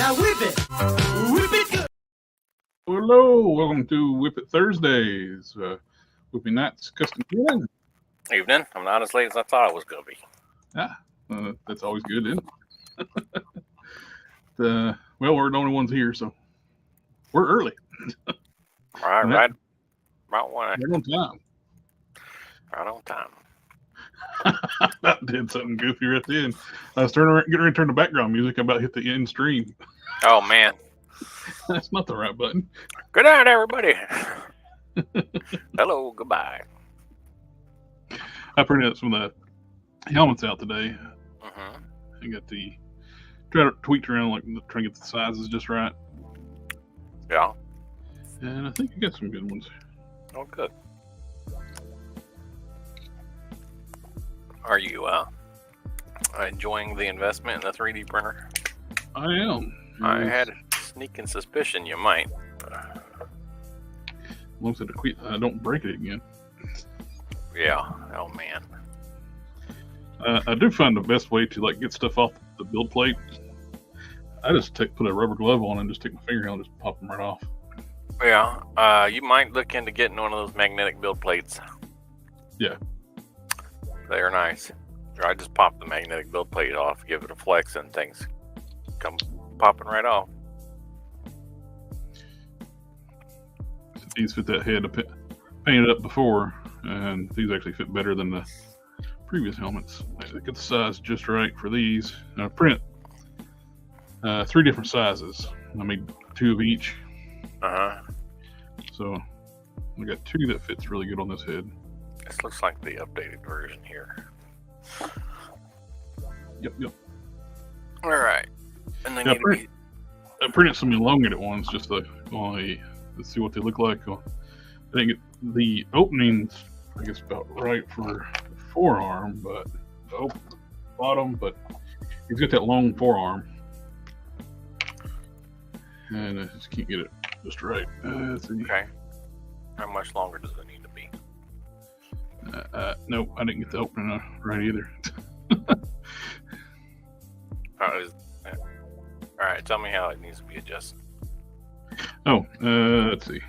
Now whip it! Whip it good! Hello, welcome to WIP IT Thursdays. Whipping Nights Custom Kitchen. Evening. I'm not as late as I thought I was going to be. That's always good, isn't it? Well, we're the only ones here, so we're early. Right on time. Right on time. That did something goofy right then. I was getting ready to turn the background music. I about hit the end stream. Oh, man. That's not the right button. Good night, everybody. Hello, goodbye. I printed some of the helmets out today. Mm-hmm. I got try to tweak around, like trying to get the sizes just right. Yeah. And I think I got some good ones. Oh, good. Are you enjoying the investment in the 3D printer? I am. I had a sneaking suspicion you might. As long as I don't break it again. Yeah. Oh, man. I do find the best way to get stuff off the build plate. I just put a rubber glove on and just take my finger and just pop them right off. Yeah. You might look into getting one of those magnetic build plates. Yeah. They're nice. I just pop the magnetic build plate off, give it a flex, and things come popping right off. These fit that head. I painted up before, and these actually fit better than the previous helmets. I get the size just right for these. I print 3 different sizes. I made 2 of each. So I got 2 that fits really good on this head. This looks like the updated version here. Yep. All right. And then I printed some elongated ones just to let's see what they look like. I think the openings, I guess, about right for the forearm, but the bottom, but he's got that long forearm. And I just can't get it just right. Okay. How much longer does it need to be? Nope, I didn't get the opening right either. All right, tell me how it needs to be adjusted. Oh, let's see.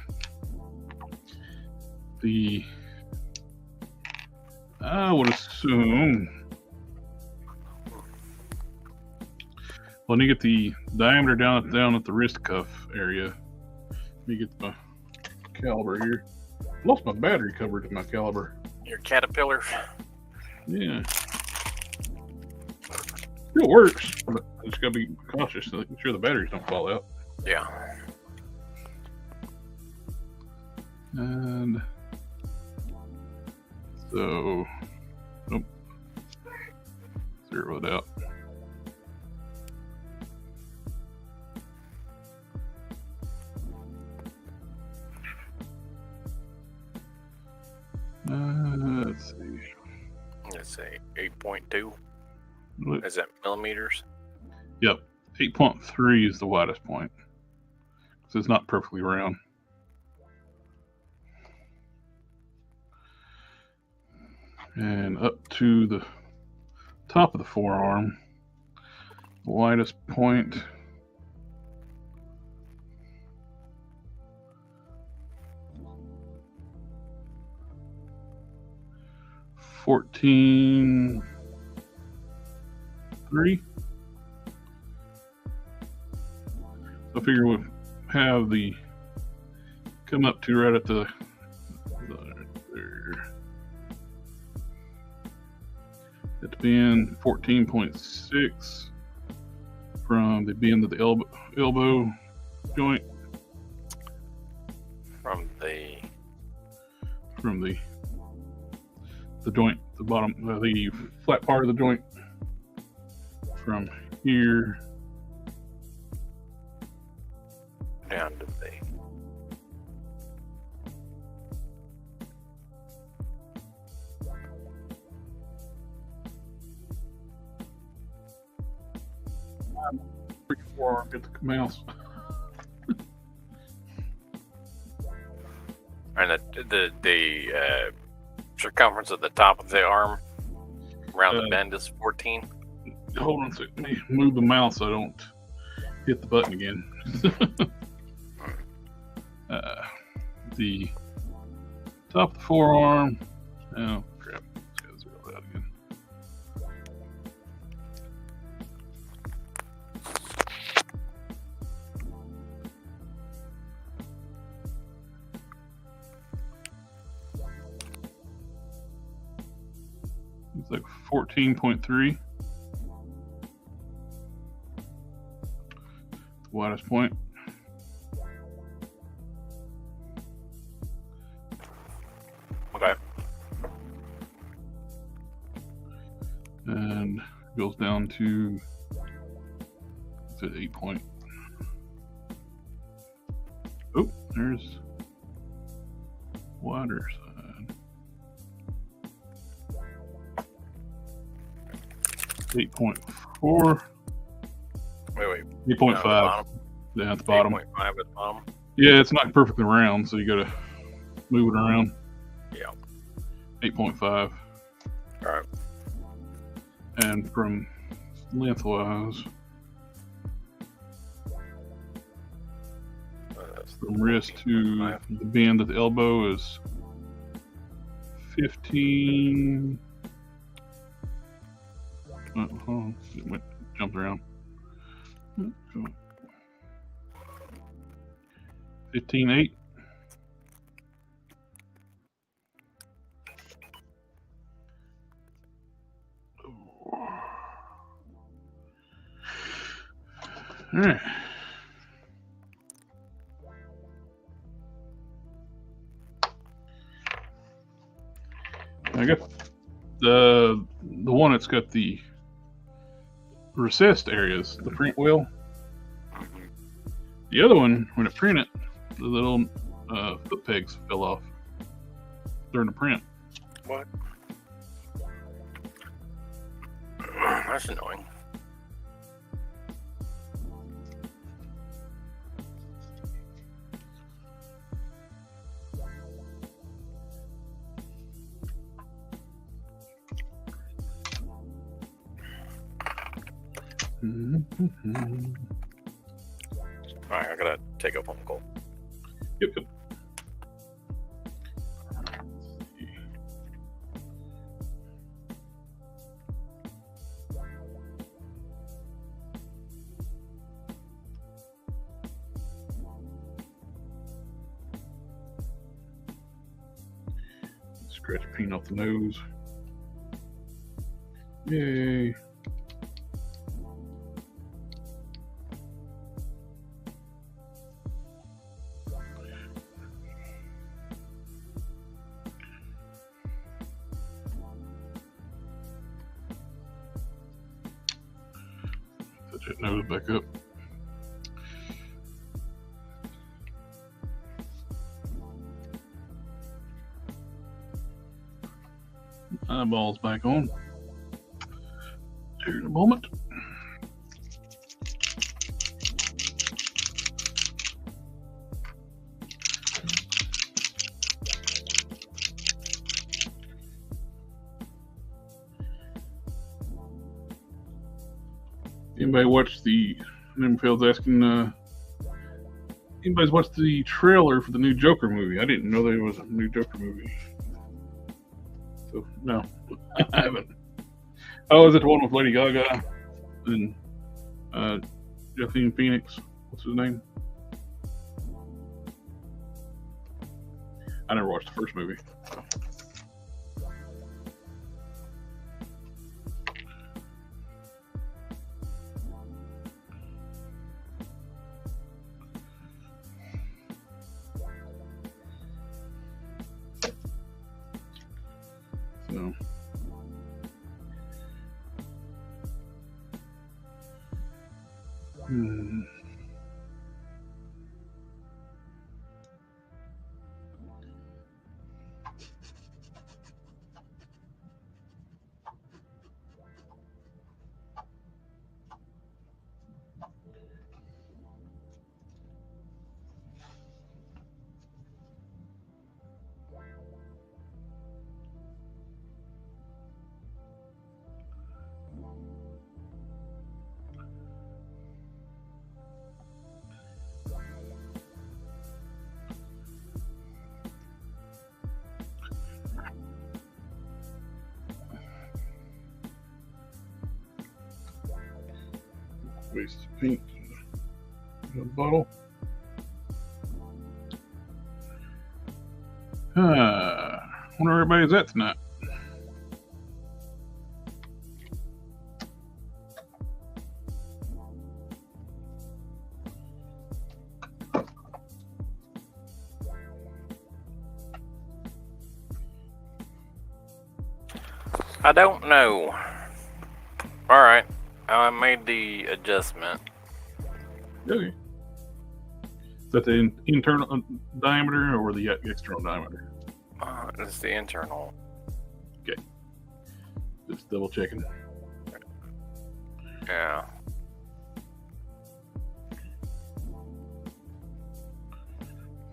I would assume. Well, you get the diameter down at the wrist cuff area. Let me get my caliber here. Lost my battery cover to my caliber. Your Caterpillar. Yeah. It works, but I just gotta be cautious to make sure the batteries don't fall out. Yeah. And so, zero it out. Let's see. Let's say 8.2. Look. Is that millimeters? Yep. 8.3 is the widest point. So it's not perfectly round. And up to the top of the forearm, the widest point. $14.3. I figure we'll have the come up to right at the at the bend 14.6 from the bend of the elbow joint From the joint, the bottom, the flat part of the joint, from here down to the forearm, get the mouse. and the circumference of the top of the arm around the bend is 14. Hold on a second. Let me move the mouse so I don't hit the button again. The top of the forearm. Oh crap! Let's go zero that again. It's like 14.3. The widest point. Okay. And goes down to, it's at 8 point. Oh, there's wider side. 8.4. Wait. 8.5. Yeah, at the bottom. 8.5 at the bottom. Yeah, it's not perfectly round, so you gotta move it around. Yeah. 8.5. All right. And from lengthwise, from wrist to the bend at the elbow is 15. It jumped around. 15.8. All right. I got the one that's got the recessed areas, the print wheel. The other one, when it printed, the little foot pegs fell off during the print. What? That's annoying. Alright, I gotta take a phone call. Yep. Scratch paint off the nose. Yay. Touch that nose back up. Eyeballs back on. Here in a moment. Anybody watch the? Nimfield's asking. Anybody's watched the trailer for the new Joker movie? I didn't know there was a new Joker movie. So no, I haven't. Oh, is it the one with Lady Gaga and Joaquin Phoenix? What's his name? I never watched the first movie. So. Waste paint in a bottle. Wonder where everybody's at tonight. I don't know. All right, I made the adjustment. Okay. Is that the internal diameter or the external diameter? It's the internal. Okay. Just double checking. Yeah.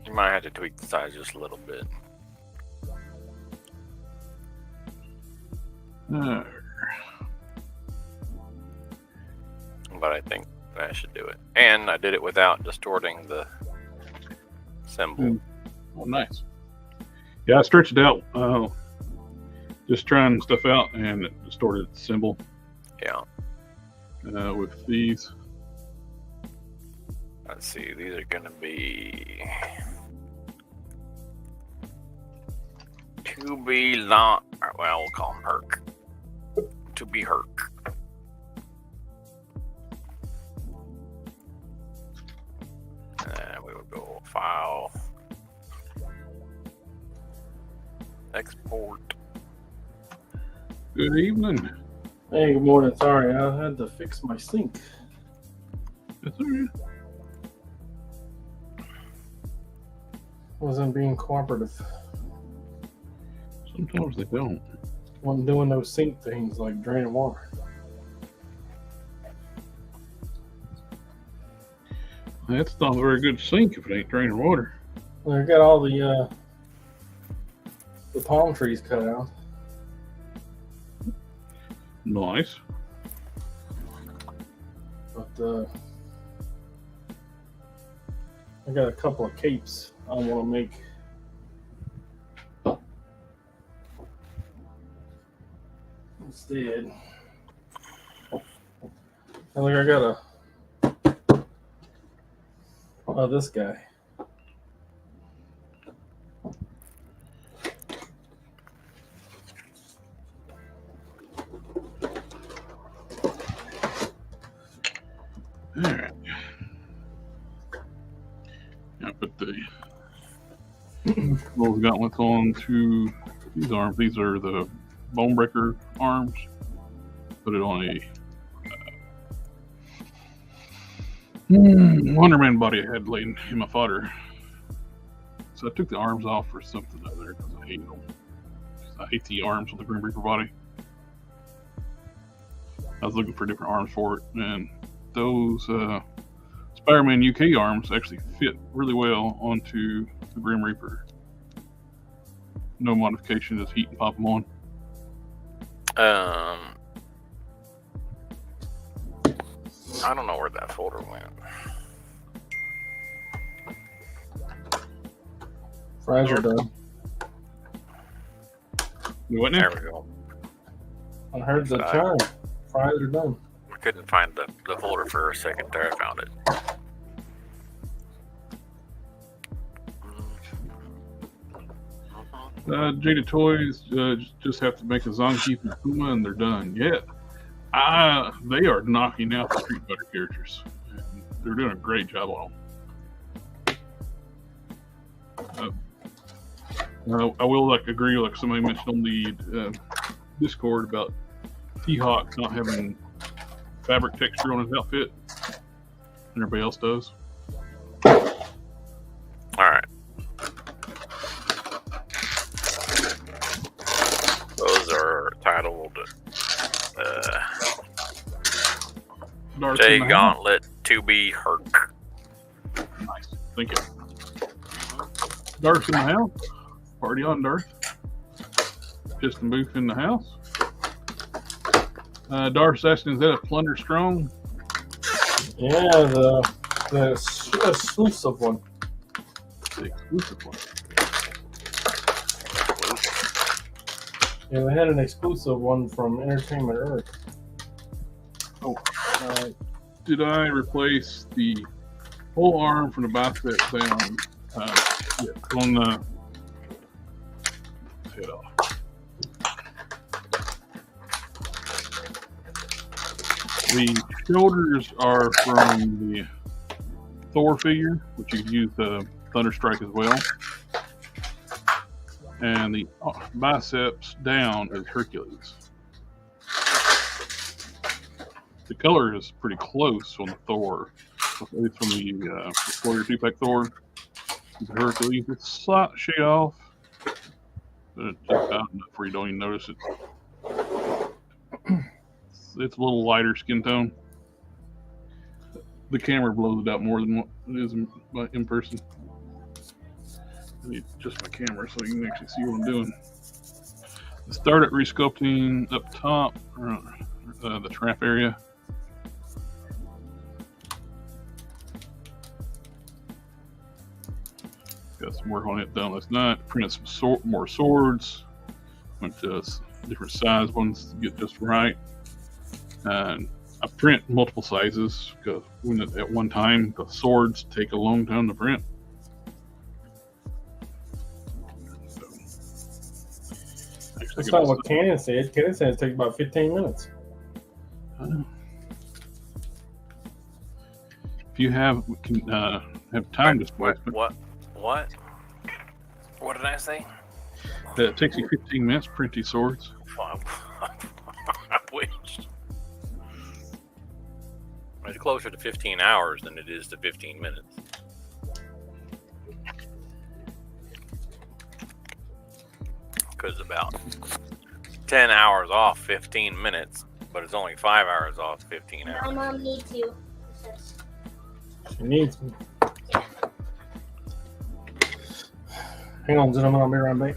You might have to tweak the size just a little bit. But I think that should do it. And I did it without distorting the symbol. Oh, nice. Yeah, I stretched it out, just trying stuff out, and it distorted the symbol. Yeah. With these. Let's see, these are going to be to be long. Well, we'll call them Herc. To be Herc. And we will go file, export. Good evening. Hey, good morning. Sorry, I had to fix my sink. That's all right. Wasn't being cooperative. Sometimes they don't. Wasn't doing those sink things like draining water. That's not a very good sink if it ain't draining water. Well, I got all the palm trees cut out. Nice. But I got a couple of capes I want to make. Instead, I think I got this guy. All right. I put the little gauntlets on to these arms. These are the bone breaker arms. Put it on a Wonderman body I had laid in my fodder. So I took the arms off for something other because I hate them. I hate the arms on the Grim Reaper body. I was looking for different arms for it, and those Spider-Man UK arms actually fit really well onto the Grim Reaper. No modification, just heat and pop them on. I don't know where that folder went. Fries are done. You what now? There we go. I heard the chime. Fries are done. I couldn't find the folder for a second there. I found it. Jada Toys just have to make a Zangief and Puma and they're done. Yeah, they are knocking out the Street Fighter characters. They're doing a great job on them. I will agree, like somebody mentioned on the Discord about T-Hawk not having fabric texture on his outfit, and everybody else does. All right. Those are titled J Gauntlet to be Herc. Nice. Thank you. Darth's in the house. Party on, Darth. Piston Booth in the house. Darth's asking, is that a Plunder Strong? Yeah, the exclusive one. The exclusive one. Yeah, they had an exclusive one from Entertainment Earth. Oh. did I replace the whole arm from the bicep down on the head off. The shoulders are from the Thor figure, which you can use the Thunderstrike as well. And the biceps down is Hercules. The color is pretty close on the Thor. It's from the Sawyer 2-pack Thor. The Hercules, it's a slight shade off. But it's just out enough where you don't even notice it. It's a little lighter skin tone. The camera blows it out more than what it is in person. I need just my camera so you can actually see what I'm doing. Start at resculpting up top, the trap area. Got some work on it done last night. Printed some more swords. Went to different size ones to get just right. And I print multiple sizes because at one time the swords take a long time to print. So, that's not what Canon said. Canon said it takes about 15 minutes. If you have time displacement. What did I say? It takes you 15 minutes to print these swords. I wished. It's closer to 15 hours than it is to 15 minutes. Because about 10 hours off 15 minutes, but it's only 5 hours off 15 hours. My mom needs you. She needs me. Hang on, gentlemen. I'll be right back.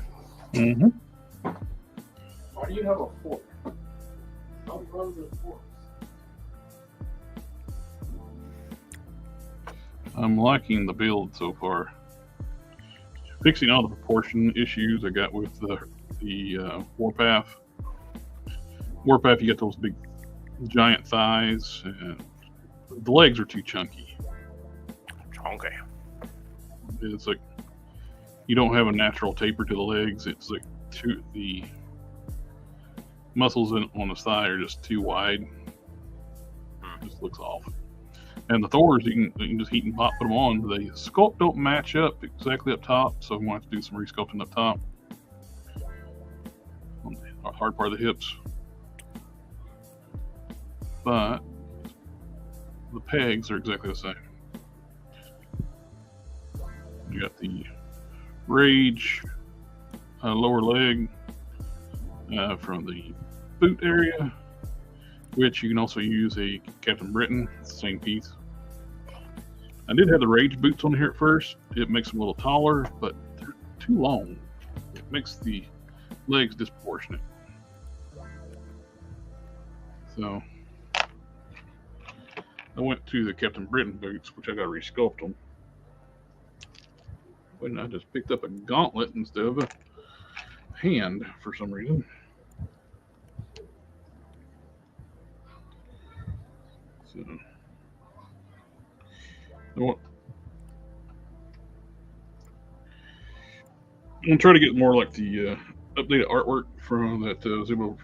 Mm-hmm. Why do you have a fork? Don't run the forks. I'm liking the build so far. Fixing all the proportion issues I got with the Warpath. Warpath, you get those big giant thighs, and the legs are too chunky. Okay. It's like you don't have a natural taper to the legs. It's like the muscles on the thigh are just too wide. It just looks off. And the Thors, you can just heat and put them on. The sculpt don't match up exactly up top, so we want to do some resculpting up top on the hard part of the hips. But the pegs are exactly the same. You got the Rage lower leg from the boot area, which you can also use a Captain Britain, same piece. I did have the Rage boots on here at first. It makes them a little taller, but they're too long. It makes the legs disproportionate. So I went to the Captain Britain boots, which I got to resculpt them. And I just picked up a gauntlet instead of a hand for some reason. So I'm gonna try to get more like the updated artwork from that I was able to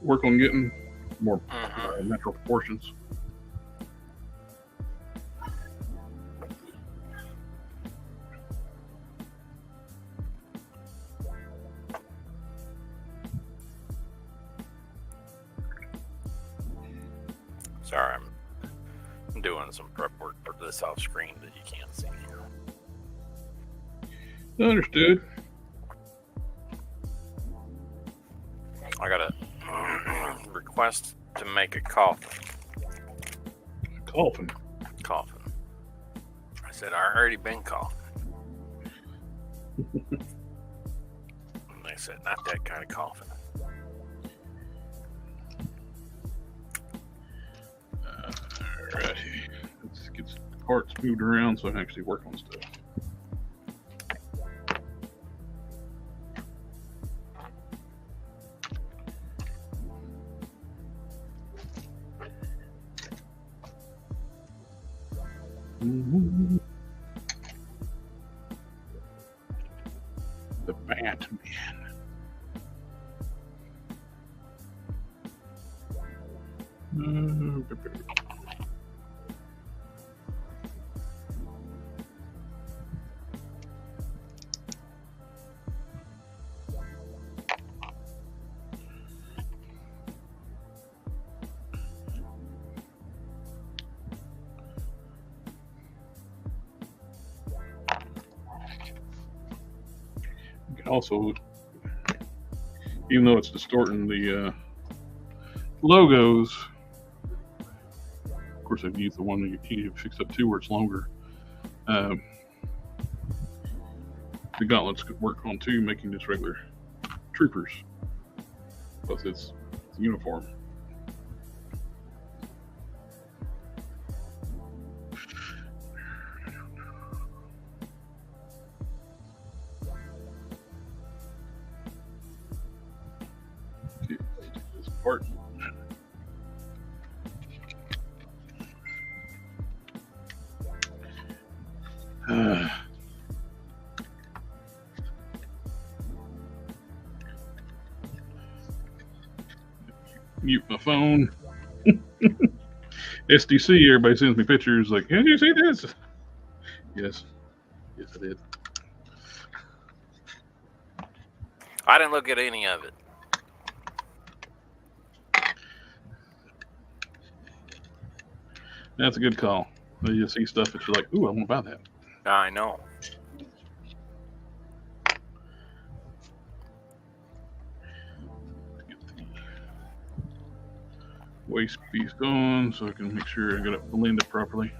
work on getting more natural proportions. Sorry, I'm doing some prep work for this off screen that you can't see. Understood. I got a request to make a coffin. Coffin. I said, I already been coffin. And they said, not that kind of coffin. Alright. Let's get some parts moved around so I can actually work on stuff. Mhm. The Batman. You can also, even though it's distorting the logos, of course, I've used the one that you fix up to where it's longer. The gauntlets could work on too, making just regular troopers, plus it's uniform. Okay, let's take this apart. Mute my phone. SDC, everybody sends me pictures like, did you see this? Yes. Yes, I did. I didn't look at any of it. That's a good call. You see stuff that you're like, ooh, I want to buy that. I know. Get the waste piece gone so I can make sure I got it blended properly.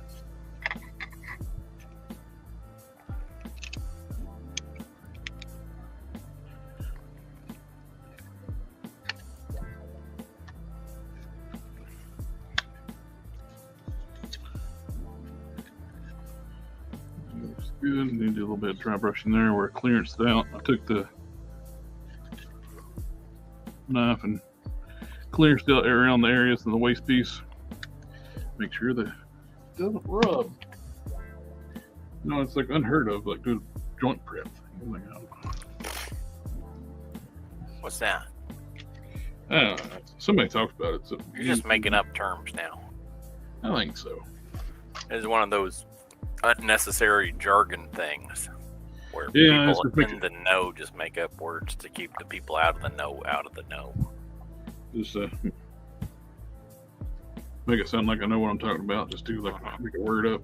Looks good. Need to do a little bit of dry brushing there where I clearanced it out. I took the knife and clearanced out around the areas of the waste piece. Make sure that it doesn't rub. No, it's like unheard of, like do a joint prep. What's that? I don't know. Somebody talks about it. So You're just making up terms now. I think so. It's one of those unnecessary jargon things where Yeah, people in the know just make up words to keep the people out of the know out of the know. Just make it sound like I know what I'm talking about. Just do like make a word up.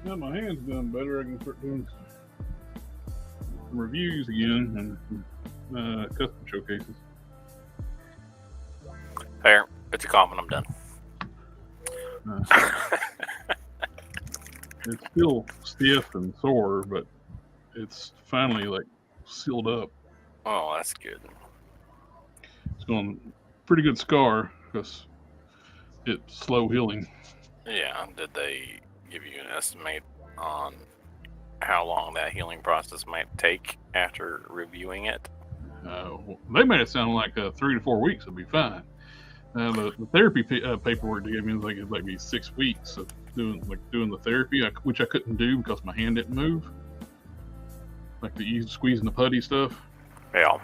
Now my hand's done better. I can start doing some reviews again and custom showcases. Fair. It's a comment. I'm done. It's still stiff and sore, but it's finally like sealed up. Oh, that's good. It's going pretty good scar because it's slow healing. Yeah. Did they give you an estimate on how long that healing process might take after reviewing it? They made it sound like 3 to 4 weeks would be fine. The therapy paperwork they gave me was like, it'd like be 6 weeks of doing the therapy, which I couldn't do because my hand didn't move. Like the squeezing the putty stuff. Yeah.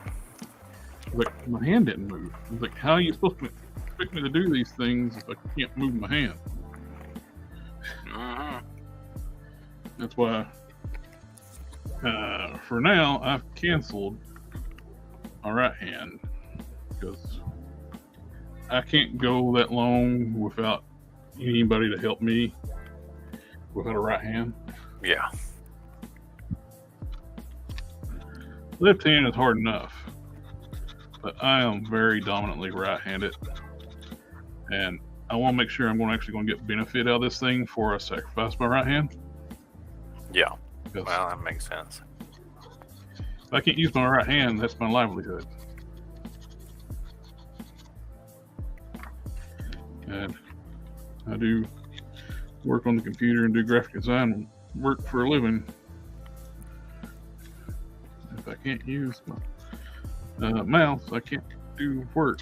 Like my hand didn't move. I was like, how are you supposed to expect me to do these things if I can't move my hand? That's why, for now, I've canceled my right hand because I can't go that long without anybody to help me without a right hand. Yeah. Left hand is hard enough, but I am very dominantly right-handed, and I want to make sure I'm actually going to get benefit out of this thing before I sacrifice my right hand. Yeah. Well, that makes sense. If I can't use my right hand, that's my livelihood. And I do work on the computer and do graphic design work for a living. If I can't use my mouse, I can't do work.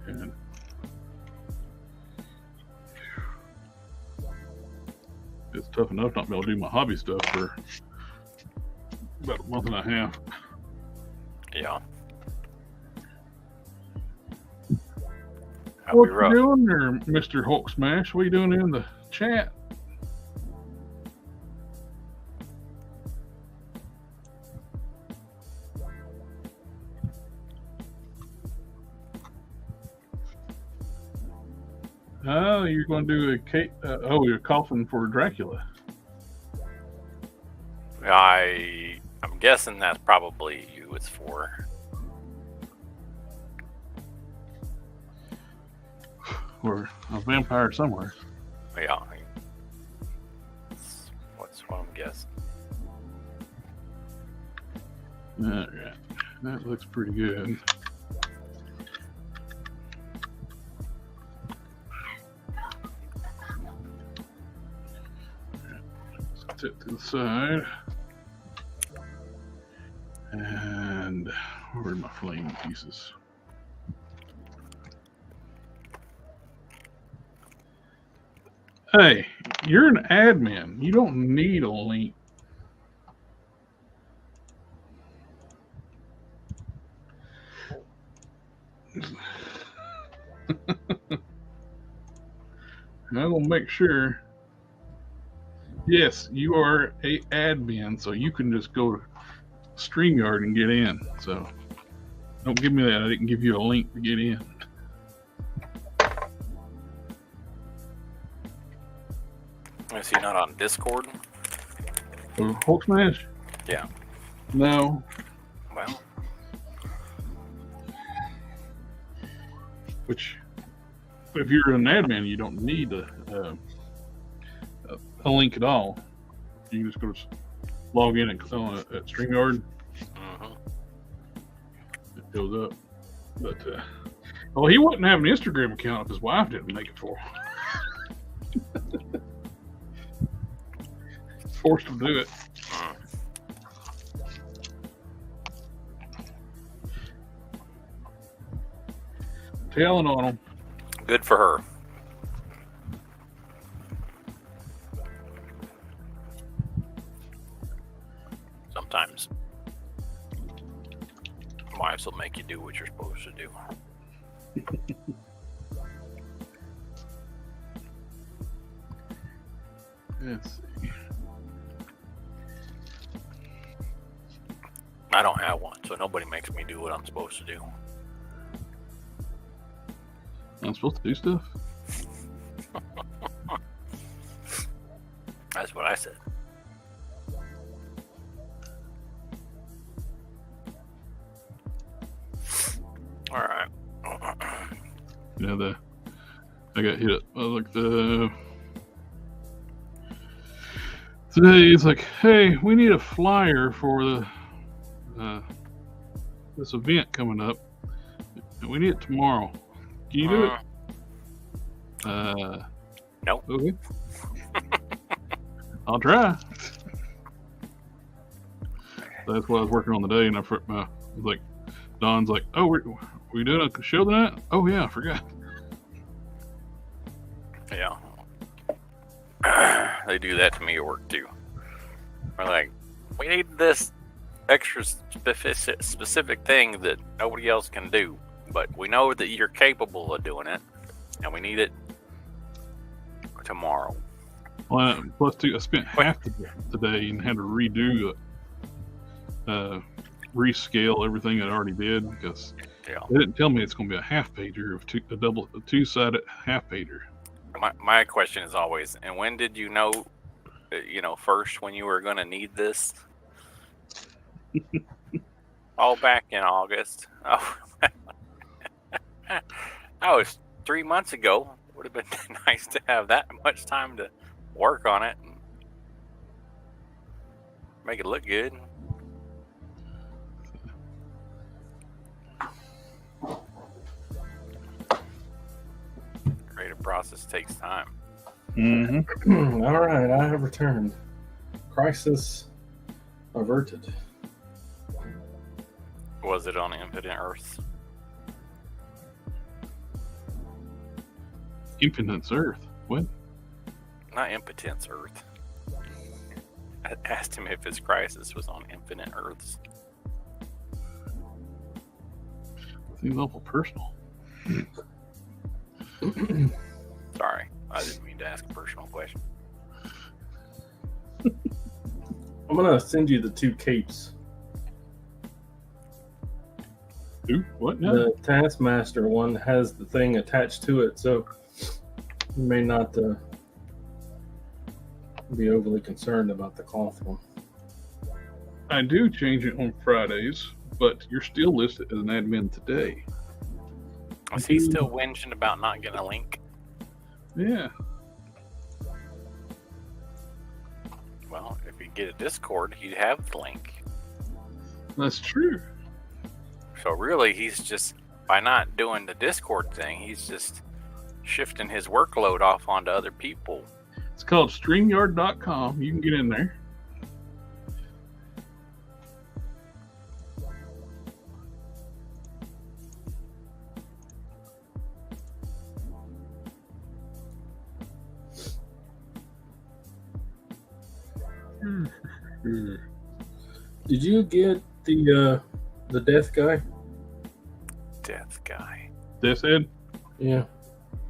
And it's tough enough not to be able to do my hobby stuff for about a month and a half. Yeah. What you doing there, Mr. Hulk Smash? What are you doing in the chat? Oh, you're going to do a cake. Oh, you're coughing for Dracula. I'm guessing that's probably who it's for. Or a vampire somewhere. Yeah. What's what I'm guessing. Alright. That looks pretty good. Set it to the side. And where are my flame pieces? Hey, you're an admin. You don't need a link. I'm gonna make sure. Yes, you are a admin, so you can just go to StreamYard and get in. So don't give me that. I didn't give you a link to get in. Is he not on Discord? Hulk Smash? Yeah. No. Well. Which, if you're an admin, you don't need a link at all. You can just go to log in and at StreamYard. It goes up. But well, he wouldn't have an Instagram account if his wife didn't make it for him. Forced to do it. Telling on him. Good for her. Sometimes wives will make you do what you're supposed to do. Let's see. I don't have one, so nobody makes me do what I'm supposed to do. I'm supposed to do stuff? That's what I said. All right. Yeah, I got hit up. Today it's like, hey, we need a flyer for the this event coming up, and we need it tomorrow. Can you do it? Nope. Okay. I'll try. That's what I was working on today, and I was like, Don's like, "Oh, we doing a show tonight?" Oh yeah, I forgot. Yeah. They do that to me at work too. We're like, we need this extra specific thing that nobody else can do, but we know that you're capable of doing it, and we need it tomorrow. Well, plus two, I spent half the day and had to redo it, rescale everything I already did because they didn't tell me it's going to be a half pager of a two-sided half pager. My question is always, and when did you know, first when you were going to need this? Oh, back in August. Oh, that was 3 months ago. Would have been nice to have that much time to work on it and make it look good. Creative process takes time. Mm-hmm. All right, I have returned. Crisis averted. Was it on Infinite Earth? Impotence Earth. What? Not Impotence Earth. I asked him if his crisis was on Infinite Earths. Seems awful personal. Sorry, I didn't mean to ask a personal question. I'm gonna send you the 2 capes. Ooh, what now? The Taskmaster one has the thing attached to it, so you may not be overly concerned about the cloth one. I do change it on Fridays, but you're still listed as an admin today. Was he still whinging about not getting a link? Yeah. Well, if he'd get a Discord, he'd have the link. That's true. So really, he's just, by not doing the Discord thing, he's just shifting his workload off onto other people. It's called StreamYard.com. You can get in there. Did you get the death guy? Death guy. Death's Head? Yeah.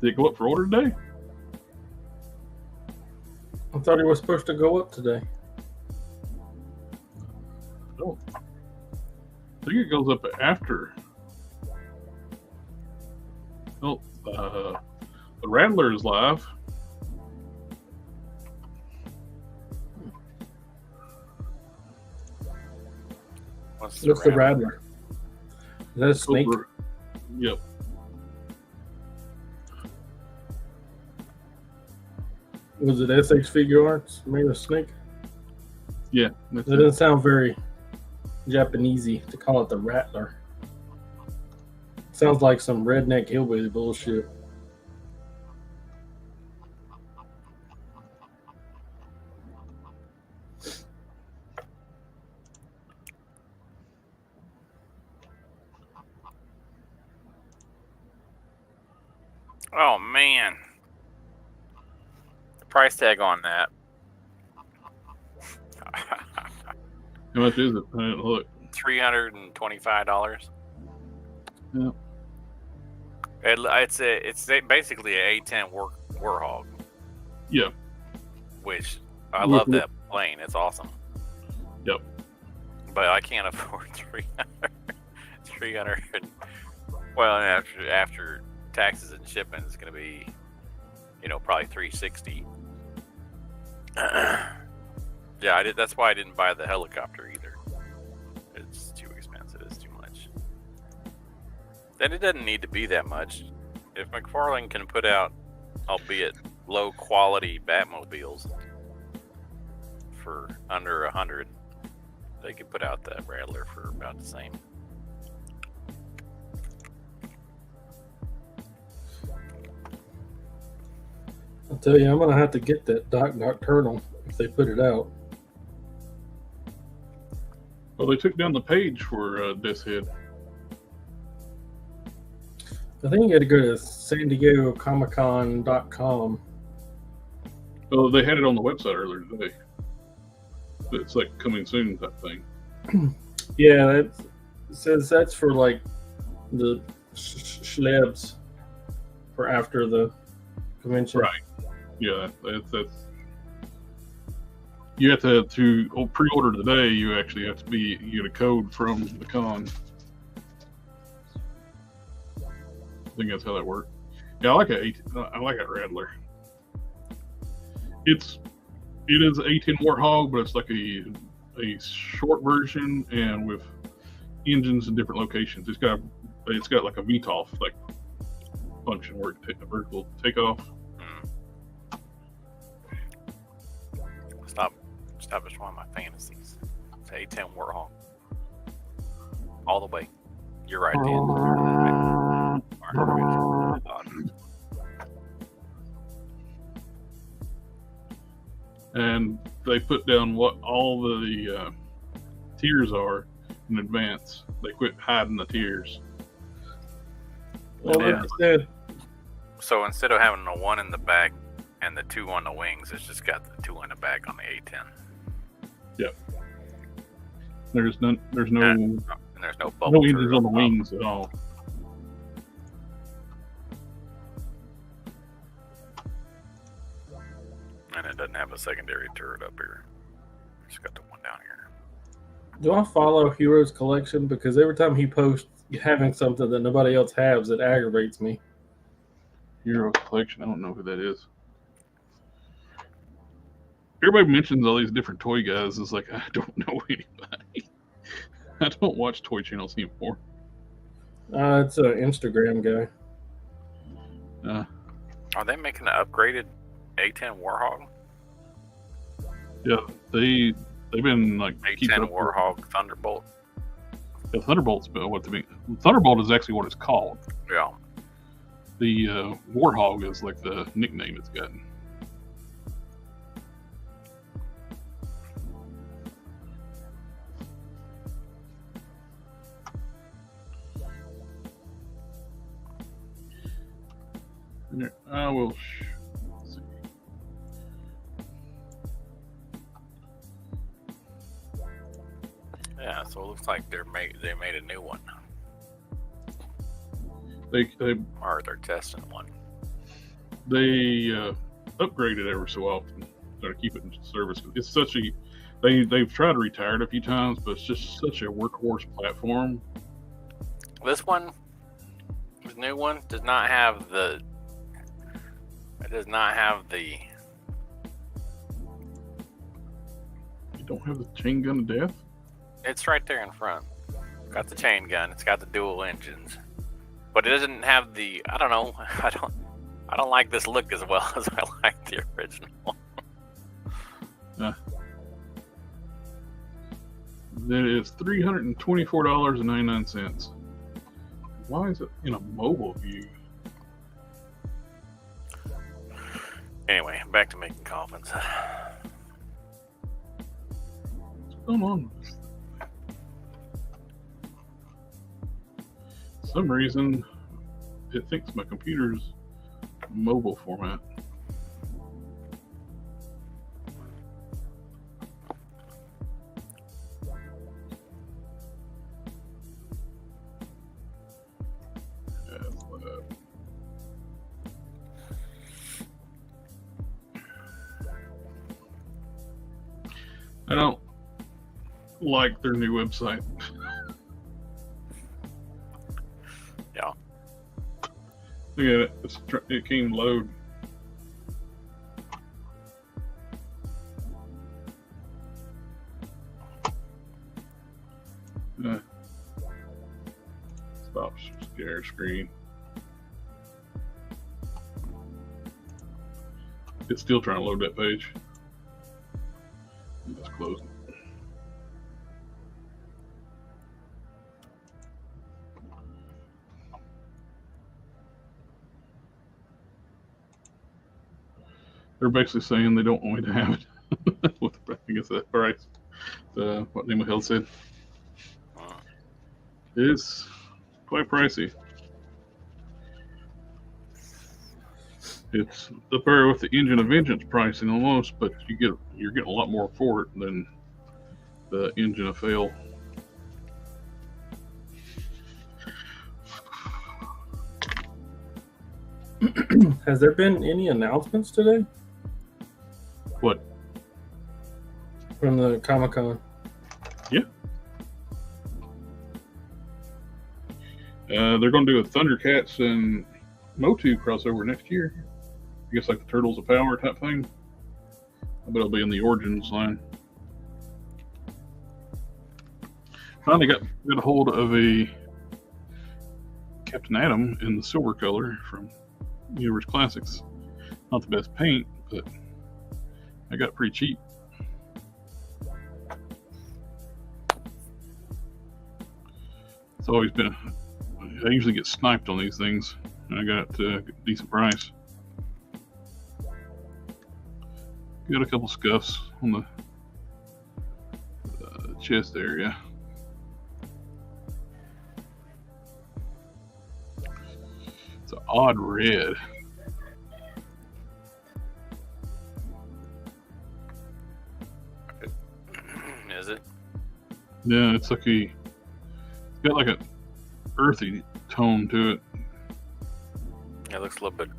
Did it go up for order today? I thought he was supposed to go up today. Oh. I think it goes up after. Oh, the Rattler is live. What's the Rattler? Is that a snake? Yep. Was it SH Figure Arts made a snake? Yeah. That doesn't sound very Japanesey to call it the Rattler. Sounds like some redneck hillbilly bullshit. Oh man, the price tag on that. How much is it? I didn't look. $325. Yeah. It's basically a A10 Warhog. Yeah. Which I love that plane. It's awesome. Yep. But I can't afford 300. Well, after taxes and shipping, it's going to be, probably $360. Yeah, that's why I didn't buy the helicopter either. It's too expensive. It's too much. And it doesn't need to be that much. If McFarlane can put out, albeit low quality Batmobiles for under 100, they could put out that Rattler for about the same. I'll tell you, I'm gonna have to get that Doc Nocturnal if they put it out. Well, they took down the page for Death's Head. I think you had to go to San Diego Comic-Con.com. Well, they had it on the website earlier today. It's like coming soon type thing. Yeah, it says that's for like the schlebs for after the convention. Right. Yeah, that's you have to pre-order today. You actually have to you get a code from the con. I think that's how that works. Yeah, I like a Rattler. It is A10 Warthog, but it's like a short version and with engines in different locations. It's got like a VTOL like function where it takes a vertical takeoff. Stop destroying my fantasies. It's A10 Warthog. All the way. You're right, Dan. And they put down what all the tiers are in advance. They quit hiding the tiers. Well, Yeah. instead, So instead of having the one in the back and the two on the wings, it's just got the two in the back on the A10. Yep. There's no And there's no bubble. no engines on the wings at all. And it doesn't have a secondary turret up here. It's got the one down here. do I follow Heroes Collection? Because every time he posts having something that nobody else has, it aggravates me. Hero Collection. I don't know who that is. Everybody mentions all these different toy guys. It's like, I don't know anybody. I don't watch toy channels anymore. It's an Instagram guy. Are they making an upgraded A10 Warthog? Yeah, they've been like keeping A10 up with- Warthog Thunderbolt? The Thunderbolt's what they mean. Thunderbolt is actually what it's called. Yeah. The Warthog is like the nickname it's gotten. I will. Let's see. Yeah, so it looks like they made a new one. They Or they're testing one. upgrade it every so often to keep it in service. It's such a they've tried to retire it a few times, but it's just such a workhorse platform. This new one, does not have the. It does not have the. You don't have the chain gun of death. It's right there in front. Got the chain gun. It's got the dual engines, but it doesn't have the. I don't know. I don't like this look as well as I like the original. That is $324.99. Why is it in a mobile view? Anyway, back to making coffins. What's going on? For some reason, it thinks my computer's mobile format. I don't like their new website. Yeah. Look at it. It came load. Stop share screen. It's still trying to load that page. Let's close it. They're basically saying they don't want me to have it. guess the price. What Nemo Hill said. It's quite pricey. It's up there with the Engine of Vengeance pricing almost, but you're getting a lot more for it than the Engine of Fail. Has there been any announcements today What? from the Comic-Con? Yeah. They're going to do a Thundercats and Motu crossover next year. I guess like the Turtles of Power type thing. I bet it'll be in the Origins line. Finally got a hold of a Captain Atom in the silver color from Universe Classics. Not the best paint, but I got it pretty cheap. It's always been. I usually get sniped on these things, and I got a decent price. Got a couple scuffs on the chest area. It's an odd red. Is it? Yeah, it's like it's got like a earthy tone to it. It looks a little bit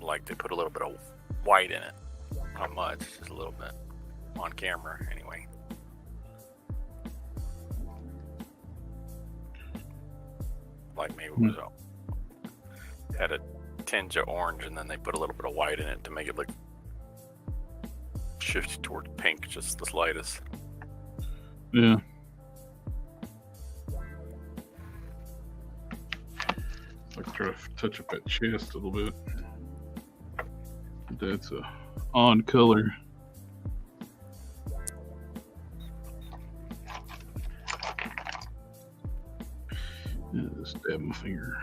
like they put a little bit of white in it. Not much, just a little bit. On camera, anyway. Like maybe it was had a tinge of orange and then they put a little bit of white in it to make it look shift towards pink just the slightest. Yeah. Like try to touch up that chest a little bit. That's a odd color. Yeah, just stab my finger.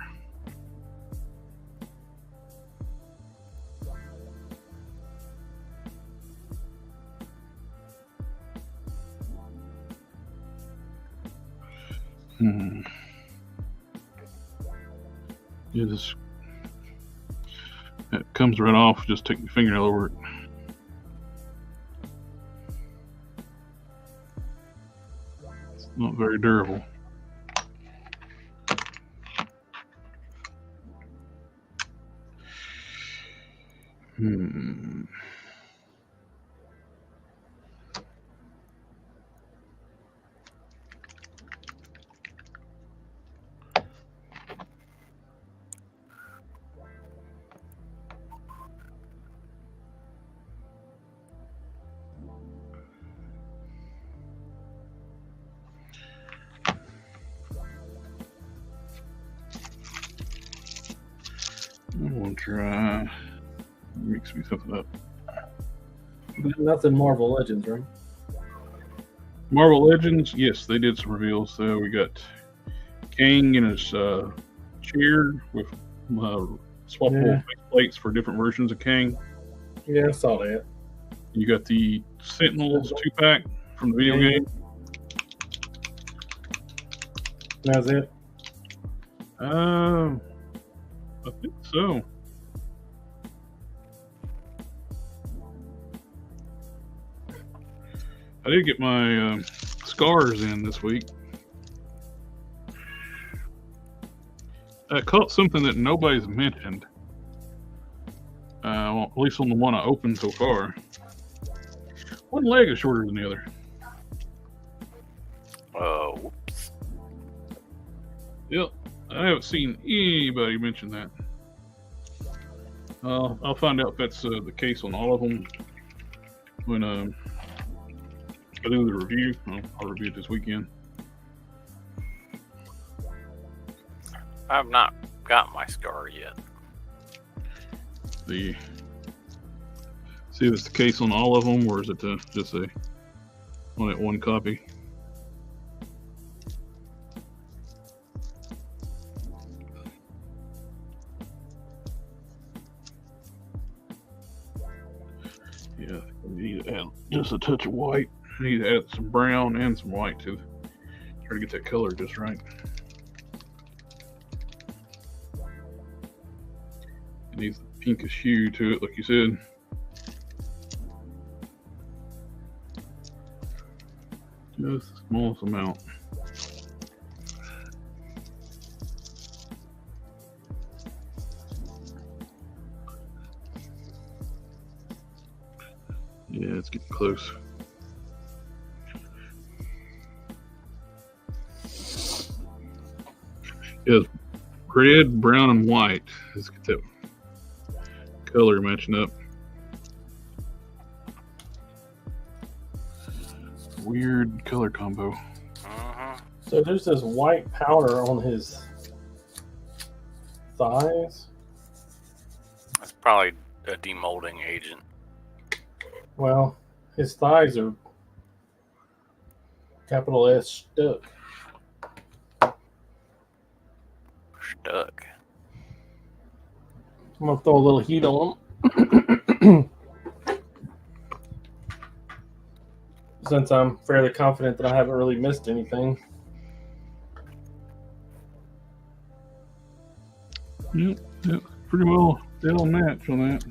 Yeah, this it comes right off. Just take your fingernail over it. It's not very durable. I'm gonna try mix me something up. Nothing Marvel Legends, right? Marvel Legends, yes, they did some reveals. So we got Kang in his chair with swappable plates for different versions of Kang. Yeah, I saw that. You got the Sentinels 2-pack from the video game. That's it. I think so. I did get my scars in this week. I caught something that nobody's mentioned. Well, at least on the one I opened so far. One leg is shorter than the other. Whoops. Yep. I haven't seen anybody mention that. I'll find out if that's the case on all of them when I do the review. I'll review it this weekend. I have not got my scar yet. See if it's the case on all of them, or is it just on that one copy? Yeah, need to add just a touch of white. I need to add some brown and some white to try to get that color just right. It needs a pinkish hue to it, like you said. Just the smallest amount. Yeah, it's getting close. Yeah, red, brown, and white. Let's get that color matching up. Weird color combo. So there's this white powder on his thighs. That's probably a demolding agent. Well, his thighs are capital S stuck. Stuck. I'm gonna throw a little heat on them. Since I'm fairly confident that I haven't really missed anything. Yep, pretty well dead on match on that.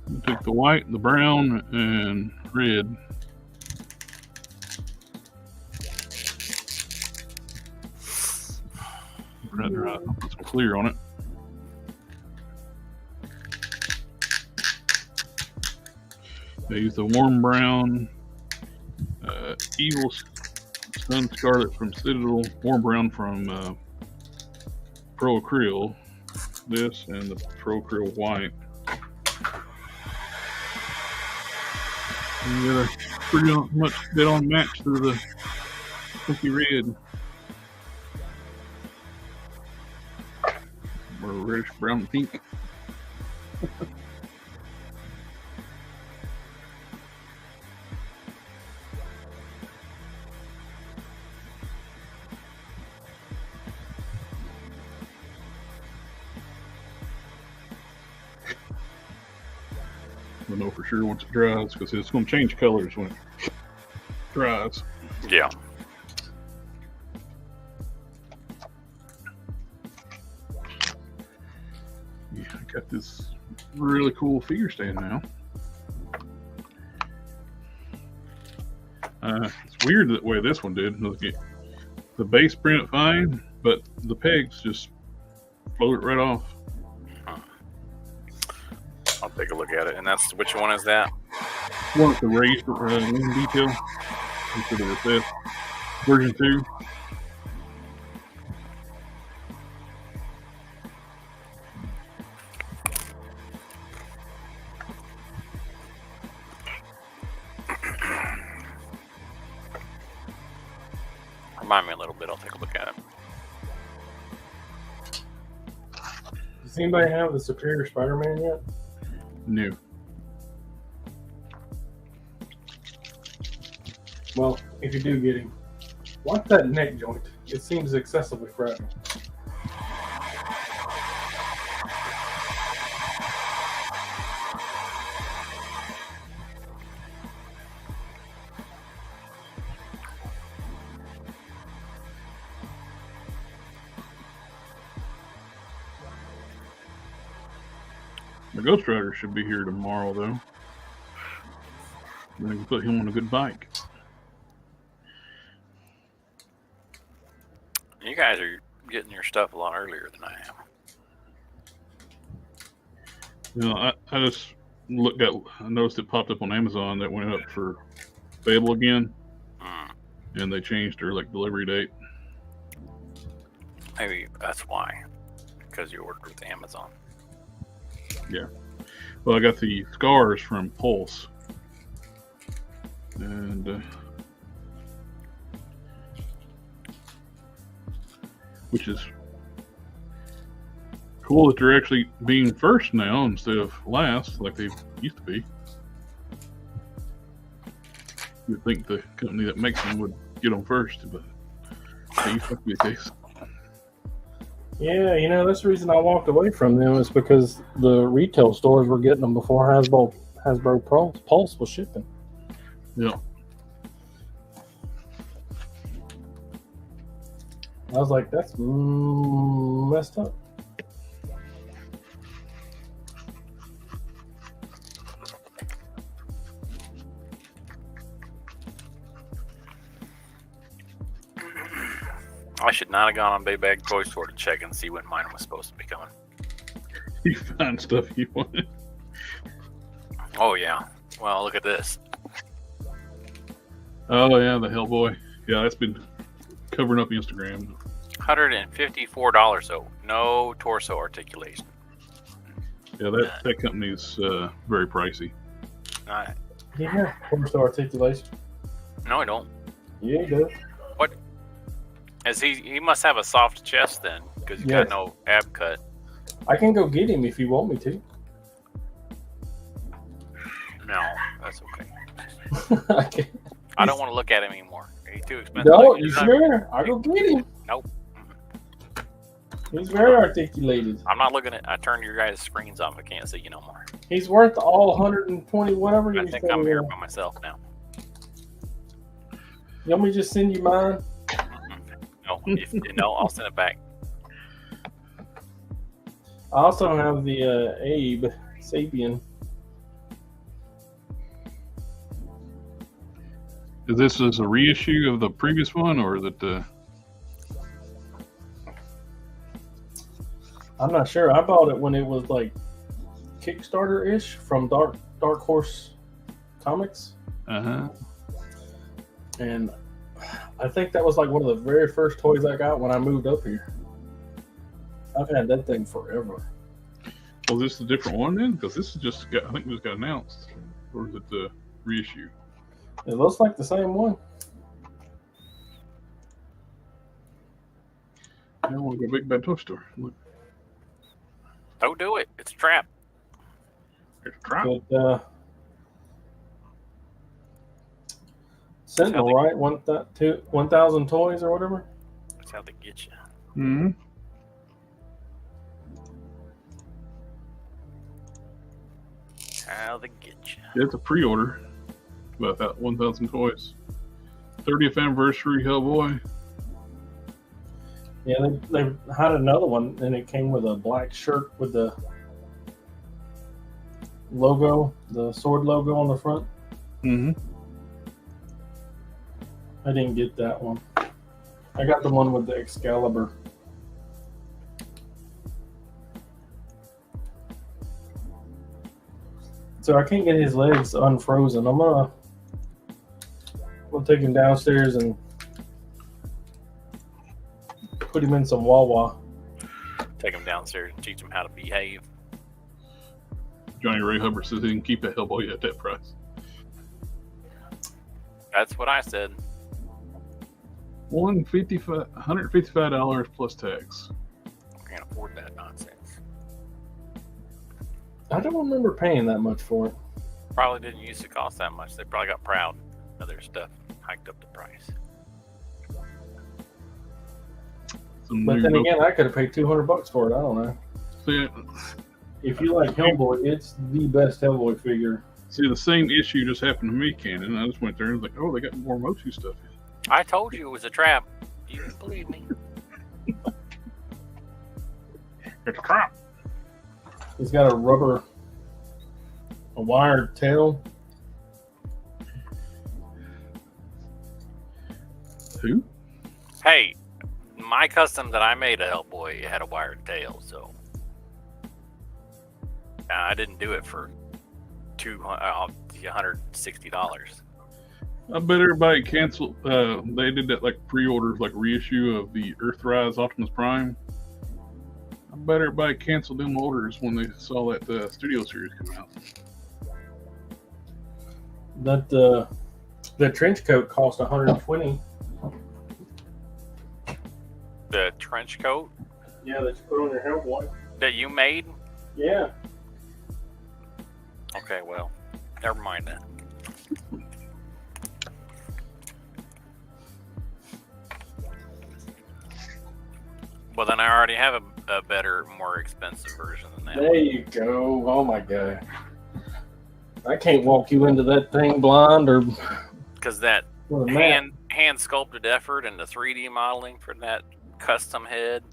We took the white, the brown, and red. Rather put some clear on it. I used the warm brown, Evil Sun Scarlet from Citadel, warm brown from Pro Acryl, this, and the Pro Acryl white. And you got a pretty much dead on match to the pinky red. Or reddish brown and pink. We'll know for sure once it dries because it's going to change colors when it dries. Yeah. Yeah, I got this really cool figure stand now. It's weird that way this one did. Look at the base print fine, but the pegs just float it right off. I'll take a look at it. And that's which one is that? One with the raised wing detail. Instead of this version 2. Remind me a little bit. I'll take a look at it. Does anybody have the Superior Spider-Man yet? New. Well, if you do get him, watch that neck joint. It seems excessively fragile. The Ghost Rider should be here tomorrow, though. Then we can put him on a good bike. You guys are getting your stuff a lot earlier than I am. You know, I just looked at, I noticed it popped up on Amazon that went up for Fable again, and they changed their delivery date. Maybe that's why, because you ordered with Amazon. Yeah. Well, I got the scars from Pulse, and which is cool that they're actually being first now instead of last like they used to be. You'd think the company that makes them would get them first, but that used to be the case. Yeah, you know, that's the reason I walked away from them is because the retail stores were getting them before Hasbro Pulse was shipping. Yeah. I was like, that's messed up. I should not have gone on Big Bag Toy Store to check and see when mine was supposed to be coming. You find stuff you wanted. Oh, yeah. Well, look at this. Oh, yeah, the Hellboy. Yeah, that's been covering up Instagram. $154, though. No torso articulation. Yeah, that company's very pricey. Not, Yeah, torso articulation. no, I don't. Yeah, he does. What? As he must have a soft chest then, because he's got Yes. no ab cut. I can go get him if you want me to. No, that's okay. I can. I don't want to look at him anymore. He's too expensive. No, Like, you he's not- sure? I'll go get him. Nope. He's very articulated. I'm not looking at. I turned your guys' screens off. I can't see you no more. He's worth all 120 whatever I you think say. I'm here by myself now. You want me to just send you mine? No, if you know, I'll send it back. I also have the Abe Sapien. Is this a reissue of the previous one, or is it I'm not sure. I bought it when it was like Kickstarter-ish from Dark Horse Comics, uh-huh. and I think that was like one of the very first toys I got when I moved up here. I've had that thing forever. Well, is this a different one then? Because this is just got, I think this got announced. Or is it the reissue? It looks like the same one. I want to go Big Bad Toy Store. Look, Don't do it. It's a trap. there's a trap. But Sentinel, right? 1,000 toys or whatever. That's how they get you. Mm-hmm. How they get you. Yeah, it's a pre-order. About that 1,000 toys. 30th anniversary Hellboy. Yeah, they had another one, and it came with a black shirt with the logo, the sword logo on the front. Mm-hmm. I didn't get that one. I got the one with the Excalibur. So I can't get his legs unfrozen. I'm gonna take him downstairs and put him in some Wawa. Take them downstairs and teach them how to behave. Johnny Ray Hubbard says he can keep that Hellboy at that price. That's what I said. $155 plus tax. I can't afford that nonsense. I don't remember paying that much for it. Probably didn't used to cost that much. They probably got proud of their stuff, hiked up the price. Some But new then Mo- again, I could have paid $200 for it. I don't know. If you like Hellboy, it's the best Hellboy figure. See, the same issue just happened to me, Cannon. I just went there and was like, oh, they got more Motu stuff in. I told you it was a trap. You didn't believe me. It's a trap. He's got a wired tail. Who? Hey, my custom that I made a Hellboy had a wired tail, so I didn't do it for $160. I bet everybody canceled. They did that like pre-order, like reissue of the Earthrise Optimus Prime. I bet everybody canceled them orders when they saw that Studio Series come out. That trench coat cost $120. The trench coat Yeah, that you put on your Hellboy. that you made? Yeah. Okay, well, never mind that. Well, then I already have a better, more expensive version than that. There you go. Oh my god. I can't walk you into that thing blind or Because that with a map. hand sculpted effort and the 3D modeling for that custom head.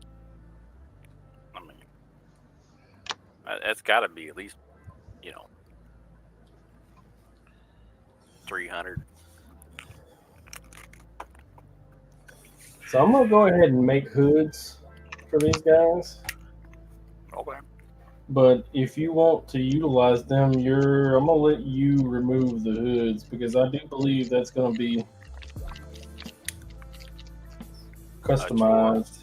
I mean, that's got to be at least, 300. So I'm gonna go ahead and make hoods for these guys. Okay. But if you want to utilize them, I'm gonna let you remove the hoods because I do believe that's gonna be customized.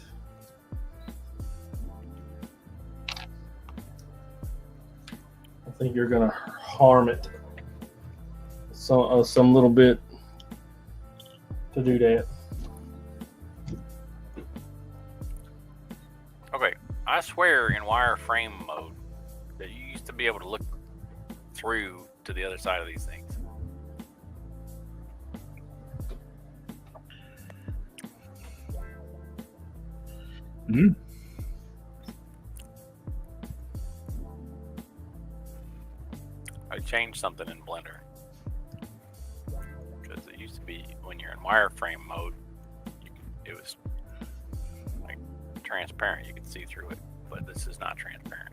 I think you're gonna harm it some little bit to do that. Okay. I swear in wireframe mode that you used to be able to look through to the other side of these things. Hmm. I changed something in Blender. Because it used to be when you're in wireframe mode, it was like transparent. You could see through it, but this is not transparent.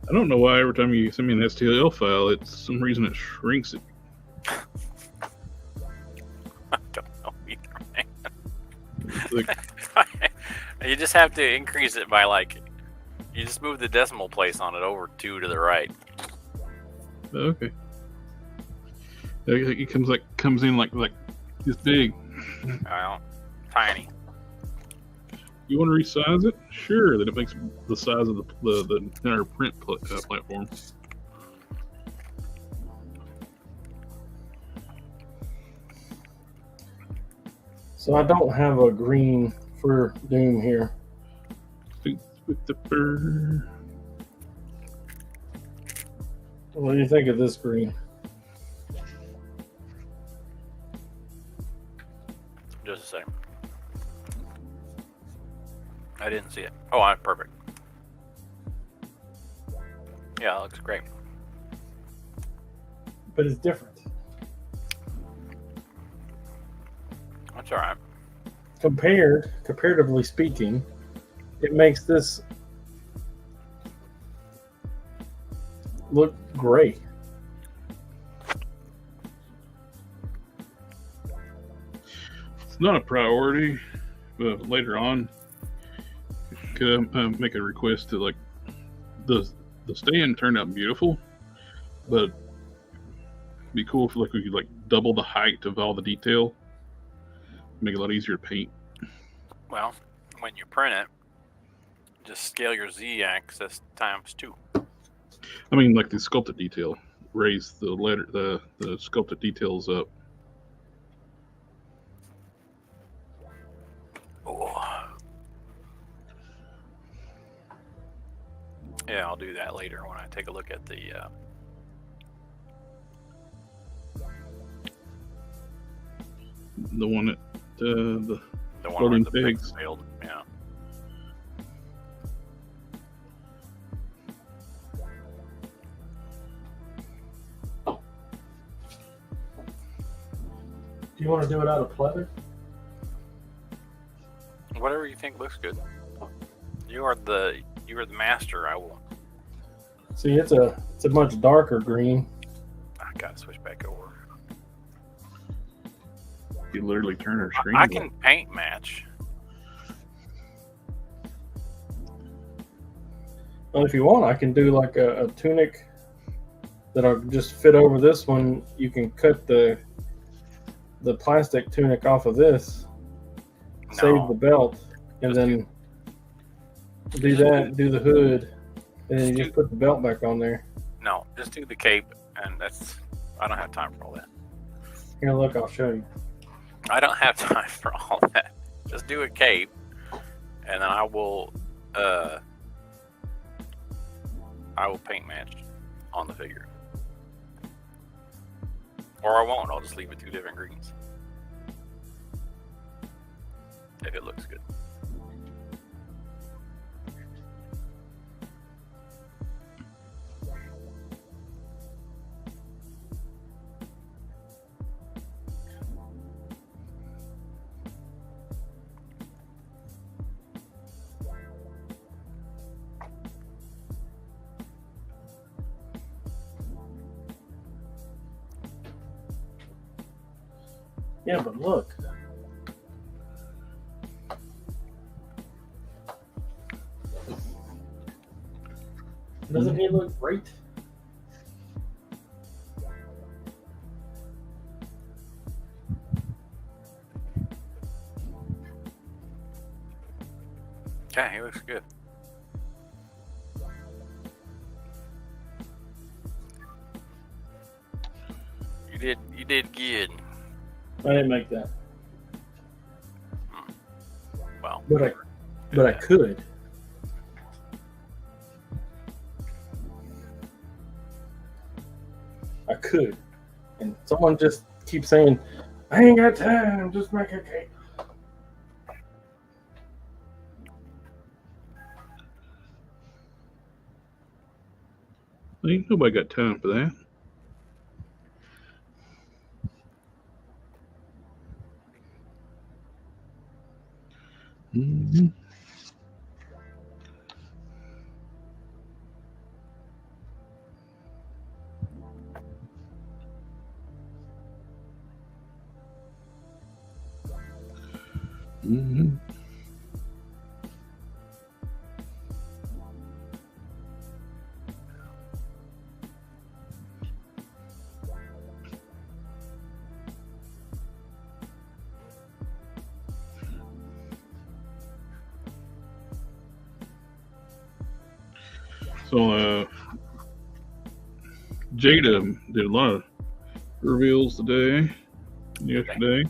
I don't know why every time you send me an STL file, some reason it shrinks it. I don't know either, man. Like, You just have to increase it by you just move the decimal place on it over 2 to the right. okay. It comes in like this big. Well, tiny. You want to resize it? Sure. Then it makes the size of the entire print platform. So I don't have a green for Doom here. With the fur. What do you think of this green? Just a second. I didn't see it. Oh, I'm perfect. Yeah, it looks great. But it's different. That's all right. Comparatively speaking, it makes this look gray. It's not a priority, but later on, could make a request to the stand turned out beautiful, but it'd be cool if we could double the height of all the detail, make it a lot easier to paint. Well, when you print it, just scale your z-axis times 2. I mean, like the sculpted detail, raise the sculpted details up. Oh. Yeah, I'll do that later when I take a look at the one at the one where floating the pigs. failed. Yeah. Do you want to do it out of pleather? Whatever you think looks good. You are the master. I will. See, it's a much darker green. I gotta switch back over. You literally turn her screen. I can paint match. Well, if you want, I can do like a tunic that'll just fit over this one. You can cut the plastic tunic off of this, save the belt, and then do that, do the hood, and then you just put the belt back on there. No, just do the cape, and I don't have time for all that. Here, look, I'll show you. I don't have time for all that. Just do a cape, and then I will paint match on the figure. Or I won't. I'll just leave it 2 different greens. If it looks good. Yeah, but look. Doesn't he look great? Yeah, he looks good. You did good. I didn't make that. Well, But I could. I could. And someone just keeps saying, I ain't got time, just make a cake. Ain't nobody got time for that. Mm-hmm. Mm-hmm. So, Jada did a lot of reveals today, yesterday.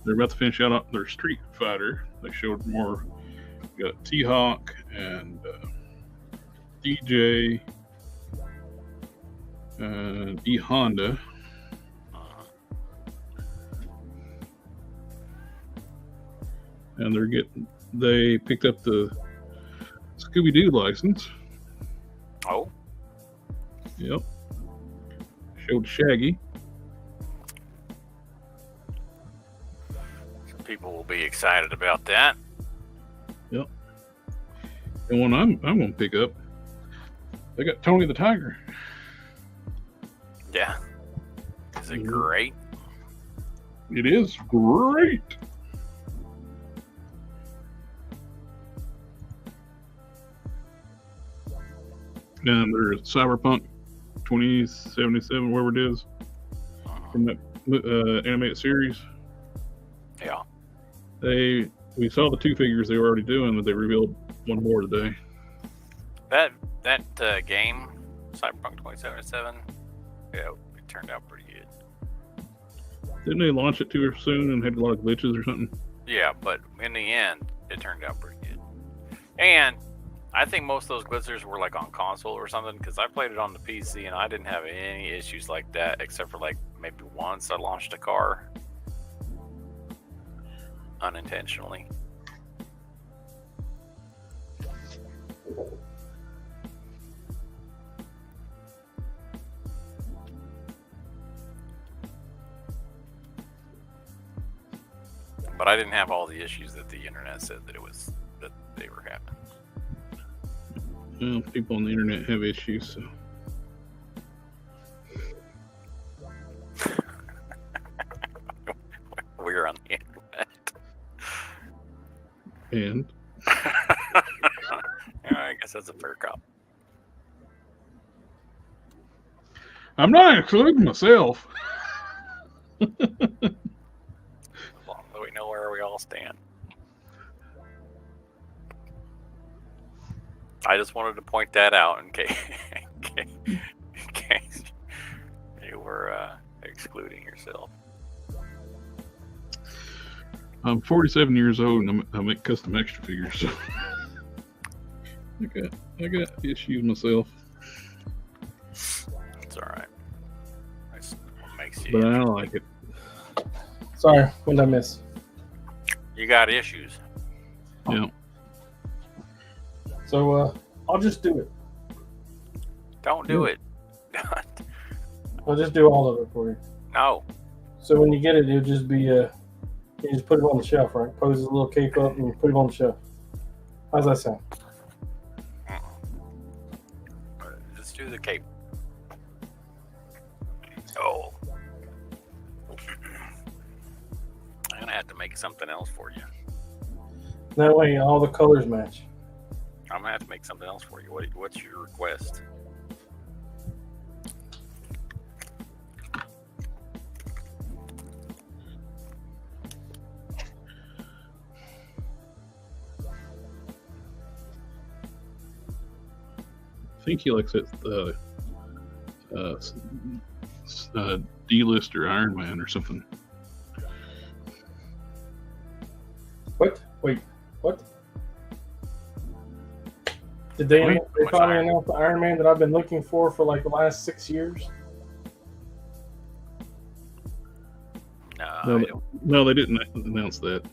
They're about to finish out their Street Fighter. They showed more. We got T-Hawk and DJ and E-Honda. And they picked up the Scooby-Doo license. Oh. Yep. Showed Shaggy. Some people will be excited about that. Yep. And one I'm gonna pick up, they got Tony the Tiger. Yeah. Is it great? It is great. And there's Cyberpunk 2077, whatever it is, from that animated series. Yeah. We saw the two figures they were already doing, but they revealed one more today. That game, Cyberpunk 2077, yeah, it turned out pretty good. Didn't they launch it too soon and had a lot of glitches or something? Yeah, but in the end, it turned out pretty good. And I think most of those glitches were like on console or something, because I played it on the PC and I didn't have any issues like that, except for like maybe once I launched a car unintentionally. But I didn't have all the issues that the internet said that they were having. Well, people on the internet have issues, so. We're on the internet. And? I guess that's a fair cop. I'm not including myself. Well, we know where we all stand. I just wanted to point that out in case you were excluding yourself. I'm 47 years old and I make custom extra figures, so I got issues myself. It's all right. That's what makes you. But I like it. Sorry, what did I miss? You got issues. Yeah. So I'll just do it. Don't do it. I'll just do all of it for you. No. So when you get it, it'll just be you just put it on the shelf, right? Pose a little cape up and put it on the shelf. How's that sound? Just do the cape. gonna have to make something else for you. That way, all the colors match. I'm gonna have to make something else for you. What's your request? I think he likes it D-list or Iron Man or something. What? Wait, what? Did they Wait, finally announce the Iron Man that I've been looking for like the last 6 years? No, No, they didn't announce that.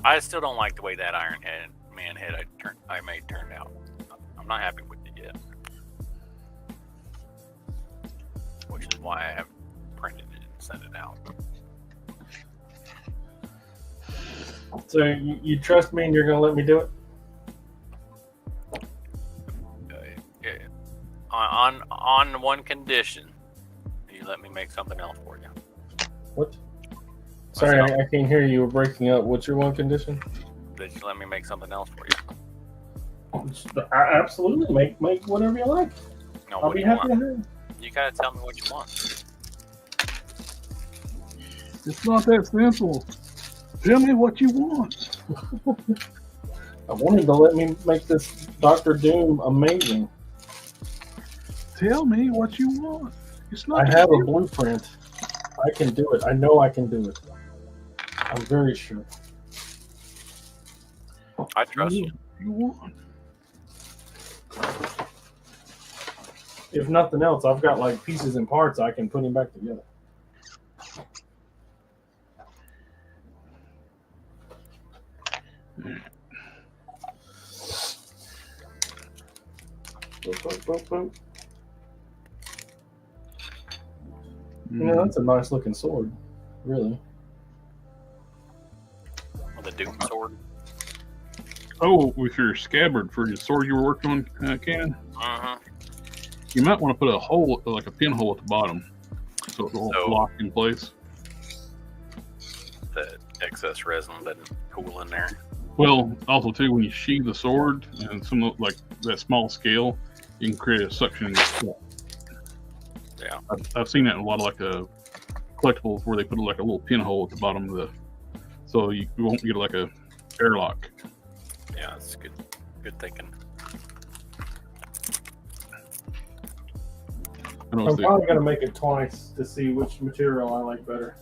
I still don't like the way that Iron Man head I made turned out. I'm not happy with it yet, which is why I have printed it and sent it out. So you trust me and you're going to let me do it? Yeah. On one condition, you let me make something else for you. What? Sorry, I can't hear you. You were breaking up. What's your one condition? That you let me make something else for you. Absolutely. Make whatever you like. No, I'll what be do you happy to want? hear it. You gotta tell me what you want. It's not that simple. Tell me what you want. I wanted to let me make this Dr. Doom amazing. Tell me what you want. It's not. I have a blueprint. I can do it. I know I can do it. I'm very sure. I trust you. You want. If nothing else, I've got like pieces and parts I can put him back together. You know, that's a nice looking sword, really. With a Doom sword. Oh, with your scabbard for your sword you were working on, Ken, you might want to put a hole, like a pinhole at the bottom, so it won't lock in place. The excess resin doesn't pool in there. Well, also too, when you sheathe the sword and some like that small scale, you can create a suction in your step. Yeah, I've seen that in a lot of like collectibles where they put like a little pinhole at the bottom of the, so you won't get like a airlock. yeah, it's good thinking. I'm probably going to make it twice to see which material I like better.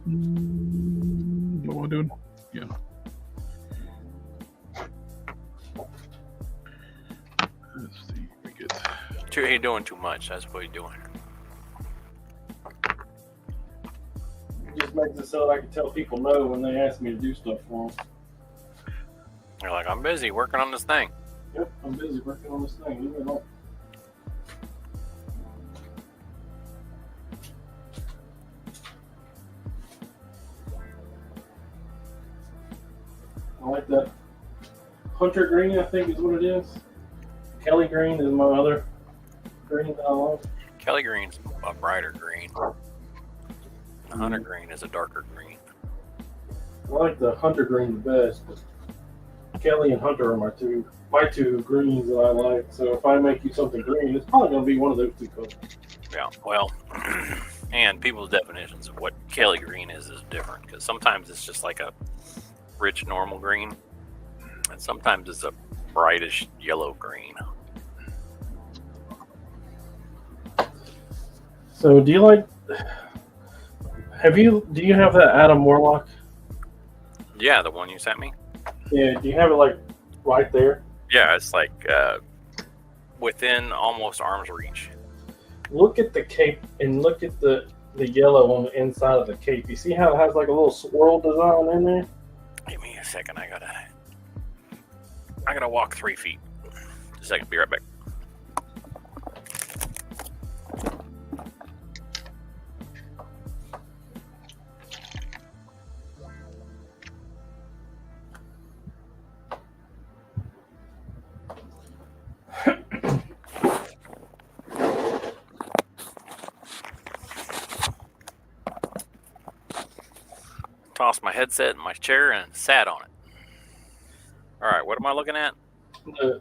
What am I doing? Yeah. Let's see. We get. You're doing too much. That's what you're doing. It just makes it so that I can tell people no when they ask me to do stuff for them. You're like, I'm busy working on this thing. Yep, I'm busy working on this thing. Leave me alone. I like that hunter green, I think is what it is. Kelly green is my other green that I like. Kelly green's a brighter green. The hunter green is a darker green. I like the hunter green the best, but Kelly and Hunter are my two greens that I like. So if I make you something green, it's probably going to be one of those two colors. Yeah, well, and people's definitions of what Kelly green is different, because sometimes it's just like a rich normal green, and sometimes it's a brightish yellow green. So do you like? Do you have that Adam Warlock? Yeah, the one you sent me. Yeah. Do you have it like right there? Yeah, it's like within almost arm's reach. Look at the cape and look at the yellow on the inside of the cape. You see how it has like a little swirl design in there? Give me a second. I gotta walk 3 feet. Just a second. Be right back. tossed my headset in my chair and sat on it. All right, what am I looking at?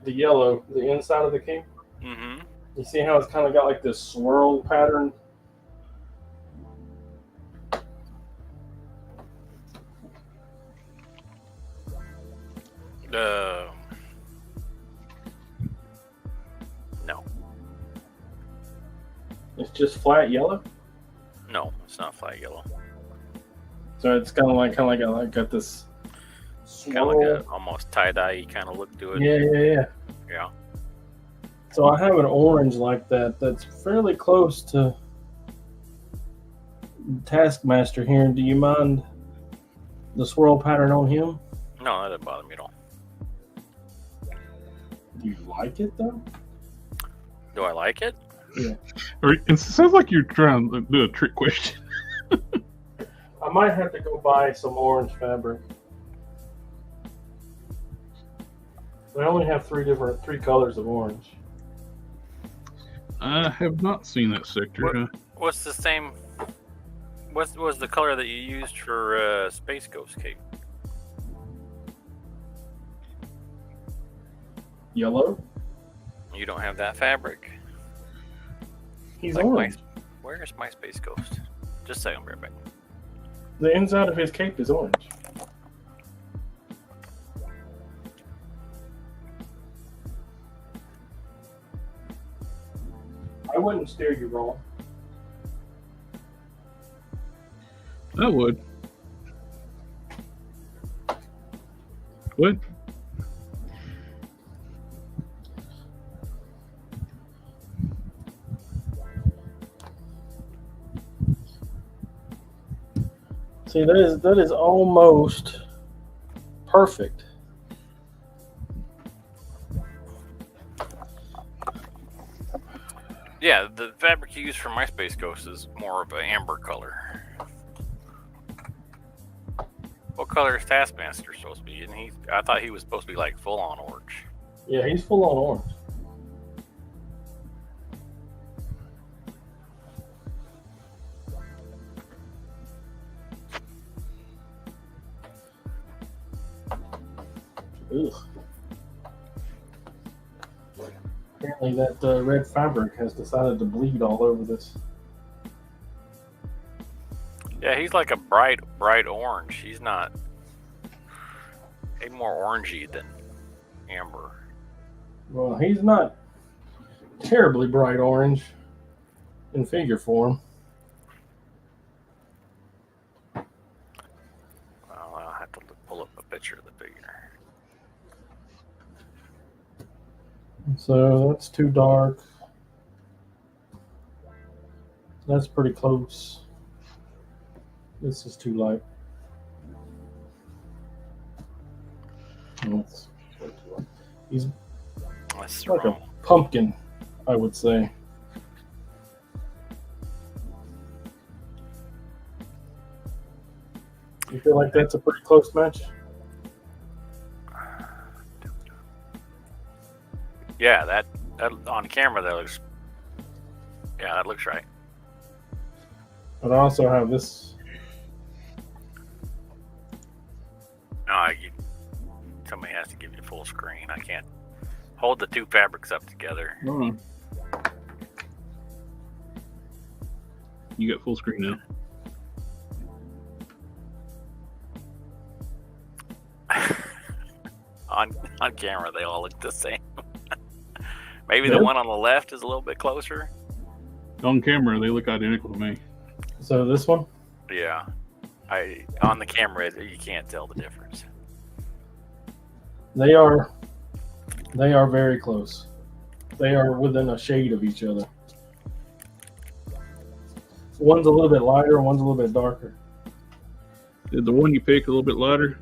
The yellow, the inside of the cape. Mm-hmm. You see how it's kind of got like this swirl pattern? No. It's just flat yellow? No, it's not flat yellow. So it's kind of like got this Kind of like swirl. a almost tie-dye kind of look to it. Yeah. Yeah. So I have an orange like that that's fairly close to Taskmaster here. Do you mind the swirl pattern on him? No, that doesn't bother me at all. Do you like it though? Do I like it? Yeah. Or it sounds like you're trying to do a trick question. I might have to go buy some orange fabric. I only have three colors of orange. I have not seen that sector. What's the same? What was the color that you used for Space Ghost Cape? Yellow? You don't have that fabric. He's Like orange. Where's my Space Ghost? Just a second, I'll be right back. The inside of his cape is orange. I wouldn't steer you wrong. I would. What? See, that is almost perfect. Yeah, the fabric you use for my Space Ghost is more of an amber color. What color is Taskmaster supposed to be? And I thought he was supposed to be like full on orange. Yeah, he's full on orange. Ugh. Apparently that red fabric has decided to bleed all over this. Yeah, he's like a bright orange. He's more orangey than amber. Well, he's not terribly bright orange in figure form. Well, I'll have to pull up a picture of the figure. So that's too dark. That's pretty close. This is too light. That's way too light. He's That's like wrong. a pumpkin, I would say. You feel like that's a pretty close match? Yeah, that on camera that looks. Yeah, that looks right. But I also have this. No, somebody has to give you full screen. I can't hold the two fabrics up together. No. You got full screen now. On camera, they all look the same. Maybe Yeah. the one on the left is a little bit closer. On camera, they look identical to me. So this one? Yeah, on the camera you can't tell the difference. They are very close. They are within a shade of each other. One's a little bit lighter, one's a little bit darker. Did the one you pick a little bit lighter?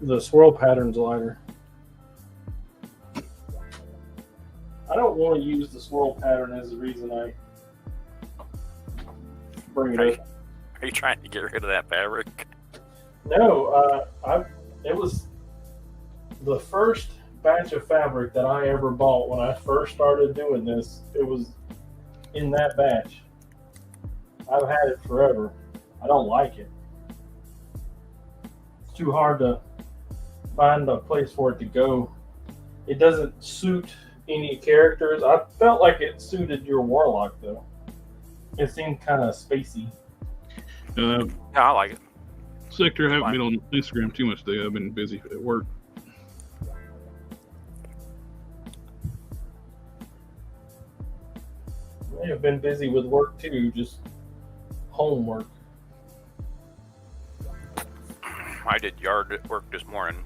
The swirl pattern's lighter. I don't want to use the swirl pattern as the reason I bring it up. Are you trying to get rid of that fabric? No, it was the first batch of fabric that I ever bought when I first started doing this. It was in that batch. I've had it forever. I don't like it. too hard to find a place for it to go. It doesn't suit any characters. I felt like it suited your warlock though. It seemed kind of spacey. Yeah, I like it. Sector, I haven't Fine. been on Instagram too much today. I've been busy at work. I have been busy with work too, just homework. I did yard work this morning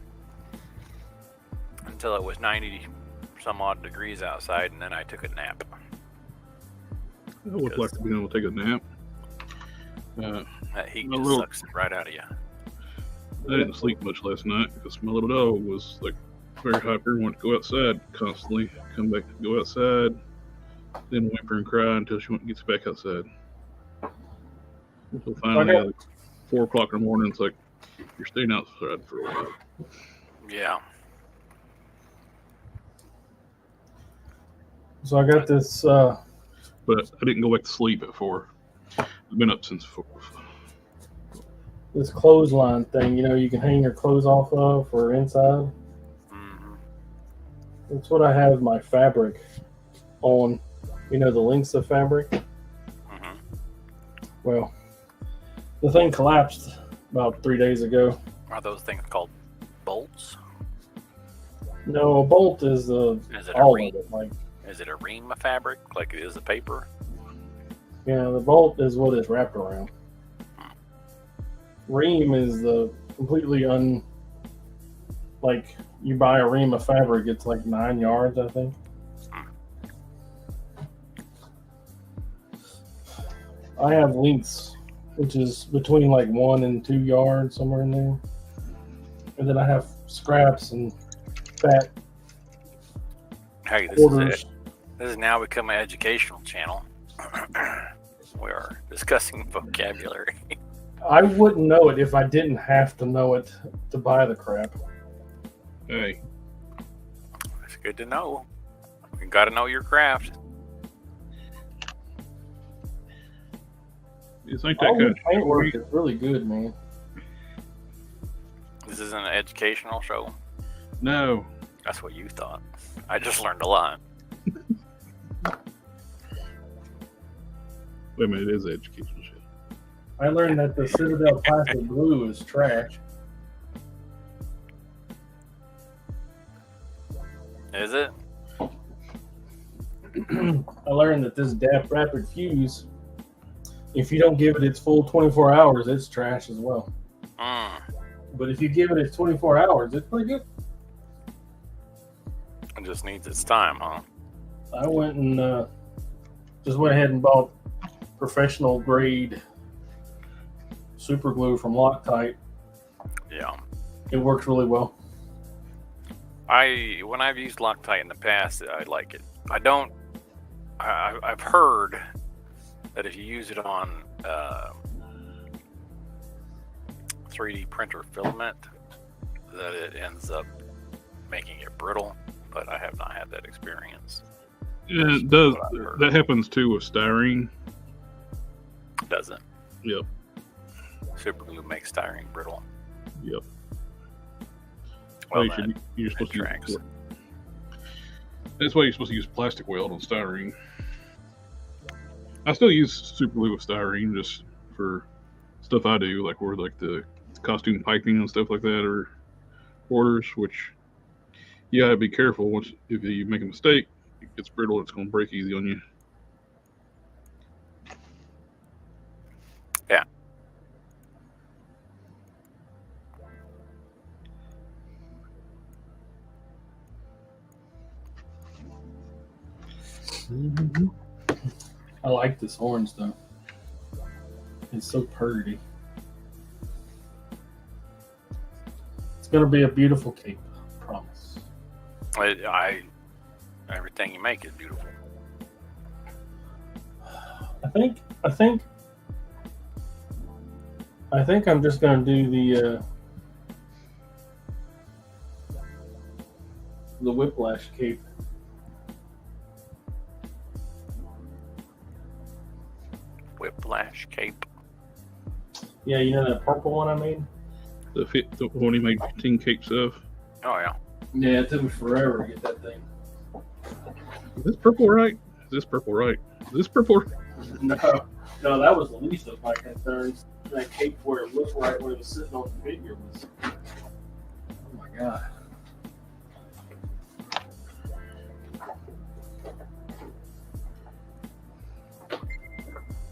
until it was 90 some odd degrees outside, and then I took a nap. I would like to be able to take a nap. That heat A just little- sucks it right out of you. I didn't sleep much last night because my little dog was like very hyper, wanted to go outside constantly. Come back, go outside, then whimper and cry until she gets back outside. So finally, Okay. like 4 o'clock in the morning, it's like, you're staying outside for a while. Yeah. So I got this. But I didn't go back to sleep at 4. I've been up since 4. This clothesline thing, you can hang your clothes off of for inside. Mm-hmm. That's what I have my fabric on. The links of fabric. Mm-hmm. Well, the thing collapsed about 3 days ago. Are those things called bolts? No, a bolt is Is it a all ream? of it. Like, Is it a ream of fabric like it is the paper? the bolt is what is wrapped around. Ream is the completely like you buy a ream of fabric, it's like 9 yards, I think. I have links, which is between like 1 and 2 yards, somewhere in there. And then I have scraps and fat Hey, quarters. This has now become an educational channel. We are discussing vocabulary. I wouldn't know it if I didn't have to know it to buy the crap. Hey, It's good to know. You got to know your craft. you think that All the kind paint work is really good, man. This isn't an educational show. No. That's what you thought. I just learned a lot. Wait a minute, it is educational shit. I learned that the Citadel plastic glue is trash. Is it? I learned that this DAP Rapid Fuse, if you don't give it its full 24 hours, it's trash as well. Mm. But if you give it its 24 hours, it's pretty good. It just needs its time, huh? I went and just went ahead and bought professional grade super glue from Loctite. Yeah. It works really well. When I've used Loctite in the past, I like it. I've heard that if you use it on 3D printer filament, that it ends up making it brittle, but I have not had that experience. Yeah, it does. What I've heard. That happens too with styrene. Doesn't. Yep. Super glue makes styrene brittle. Yep. Well, You're supposed to tracks. use. That's why you're supposed to use plastic weld on styrene. I still use super glue with styrene just for stuff I do, like where like the costume piping and stuff like that, or orders. Which you gotta be careful. Once if you make a mistake, it gets brittle. It's gonna break easy on you. Yeah. I like this orange though. It's so pretty. It's gonna be a beautiful cape, I promise. Everything you make is beautiful. I think I'm just gonna do the whiplash cape. Whiplash cape. Yeah, you know that purple one I made? The when he made 15 capes of. Oh yeah. Yeah, it took me forever to get that thing. Is this purple right? Is this purple right? Is this purple? No, that was the least of my concerns. That cape where it looked right where it was sitting on the figure was. Oh my god.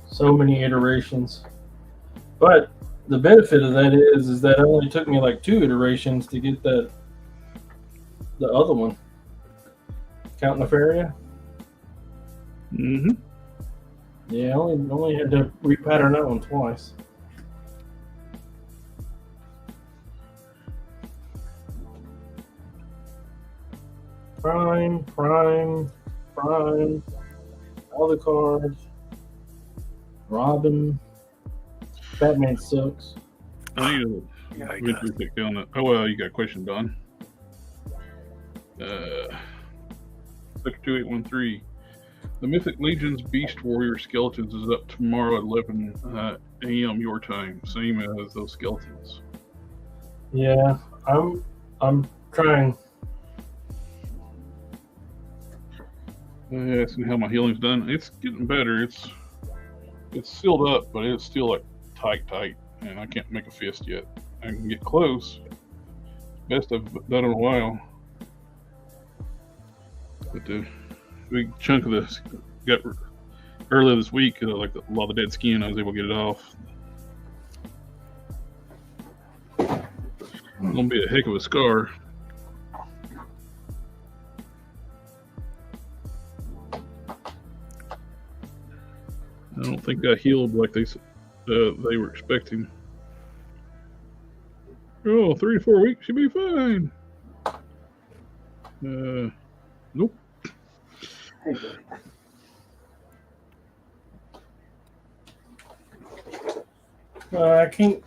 So many iterations. But the benefit of that is that it only took me like 2 iterations to get the other one. Count Nefaria? Mm-hmm. Yeah, I only had to repattern that one twice. Prime. All the cards. Robin. Batman sucks. I need to pick on that. Oh well, you got a question, Don. Sector 2813. The Mythic Legion's Beast Warrior Skeletons is up tomorrow at 11 a.m. your time, same as those skeletons. Yeah, I'm trying. Asking how my healing's done. It's getting better. It's sealed up, but it's still like tight, and I can't make a fist yet. I can get close. Best I've done in a while. But the big chunk of this got earlier this week, like a lot of the dead skin, I was able to get it off. It's gonna be a heck of a scar. I don't think I healed like they were expecting. Oh, 3 to 4 weeks, you'll be fine. Nope. I can't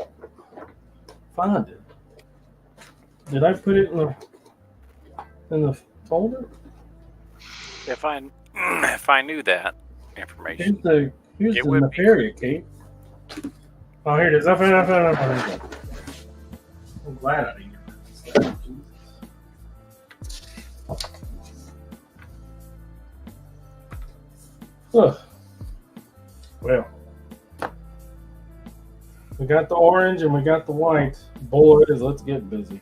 find it. Did I put it in the folder? If I knew that information, Here's It the would be Nefaria cape. Oh, here it is. I found it. I'm glad I didn't get rid of this. Ugh. Well, we got the orange and we got the white. Boys, let's get busy.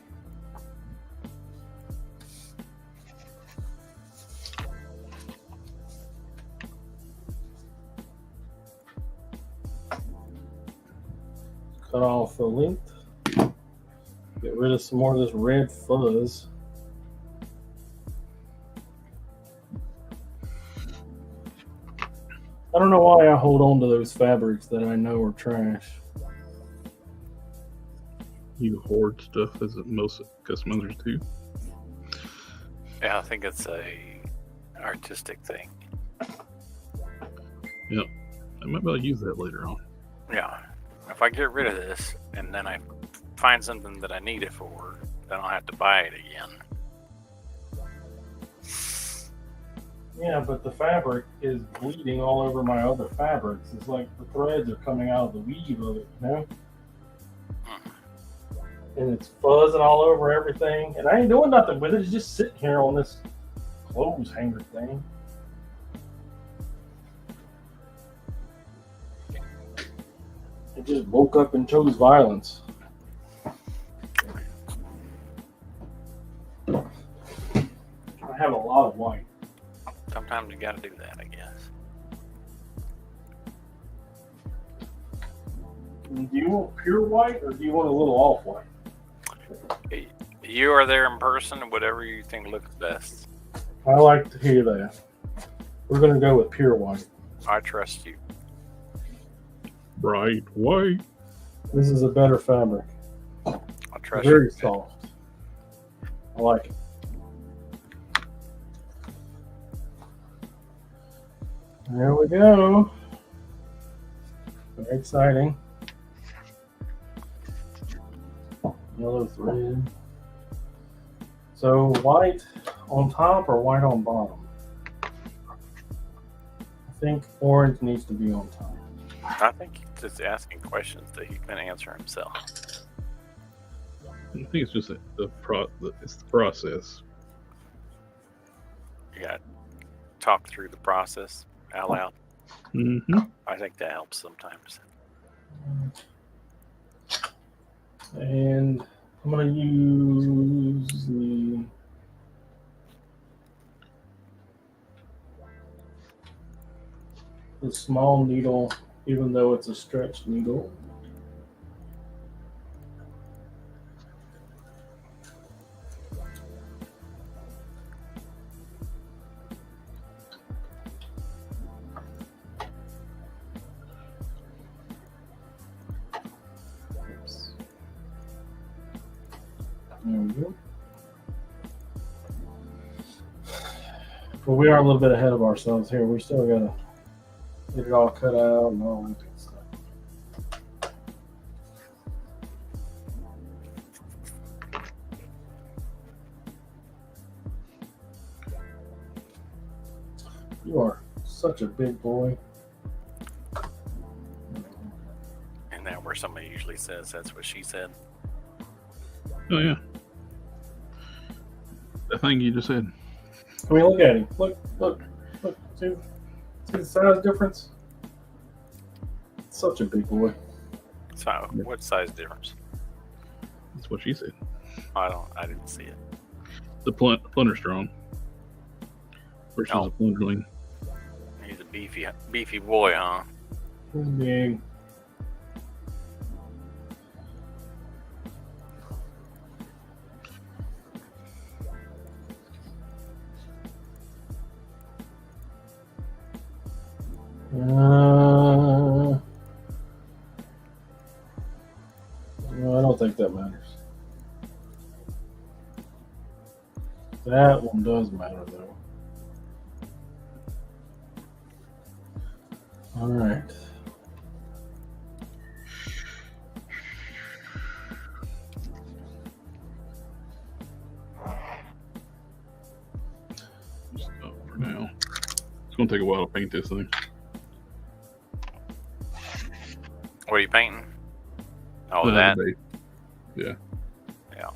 Cut off the length. Get rid of some more of this red fuzz. I don't know why I hold on to those fabrics that I know are trash. You hoard stuff as most customizers do. yeah, I think it's a artistic thing. Yep. I might be able to use that later on. Yeah. If I get rid of this and then I find something that I need it for, then I'll have to buy it again. Yeah, but the fabric is bleeding all over my other fabrics. It's like the threads are coming out of the weave of it, you know? And it's fuzzing all over everything. And I ain't doing nothing with it. It's just sitting here on this clothes hanger thing. It just woke up and chose violence. I have a lot of white. Sometimes you gotta do that, I guess. Do you want pure white or do you want a little off white? You are there in person, whatever you think looks best. I like to hear that. We're going to go with pure white. I trust you. Bright white. This is a better fabric. I trust Very you. soft. I like it. There we go. Very exciting. Yellow thread. So white on top or white on bottom? I think orange needs to be on top. I think he's just asking questions that he can answer himself. I think it's just it's the process. You got to talk through the process out loud. Mm-hmm. I think that helps sometimes. And I'm going to use the small needle, even though it's a stretched needle. There we go. But we are a little bit ahead of ourselves here. We still got to get it all cut out and all that good stuff. You are such a big boy. And that where somebody usually says that's what she said. Oh yeah. The thing you just said. I mean, look at him. Look. See the size difference? Such a big boy. So, what size difference? That's what she said. I didn't see it. The Plunder's strong versus a Plunderling. He's a beefy boy, huh? Big. No, I don't think that matters. That one does matter, though. All right. Just for now. It's going to take a while to paint this thing. What are you painting? Oh, The that? base. Yeah. Yeah.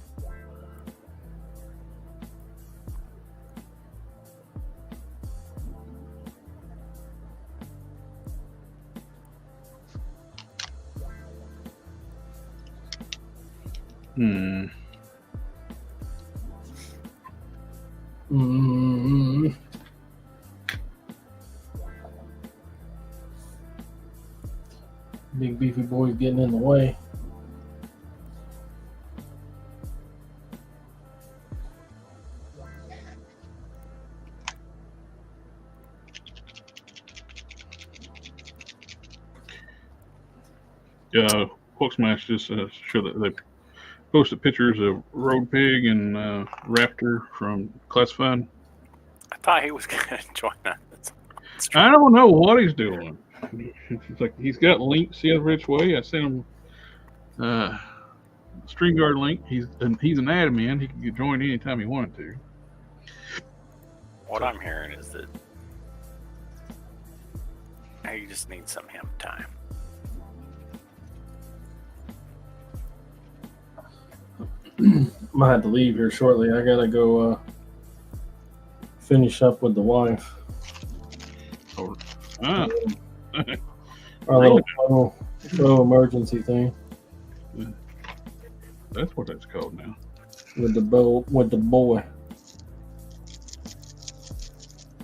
Big beefy boy's getting in the way. Yeah, Hulk Smash just show that they posted pictures of Road Pig and Raptor from Classified. I thought he was going to join us. I don't know what he's doing. It's like he's got links the other which way. I sent him StreamYard link. He's an admin. He could join anytime he wanted to. What I'm hearing is that you just need some him time. I might have to leave here shortly. I gotta go finish up with the wife. Ah. Our little emergency thing That's what that's called now. with the boy.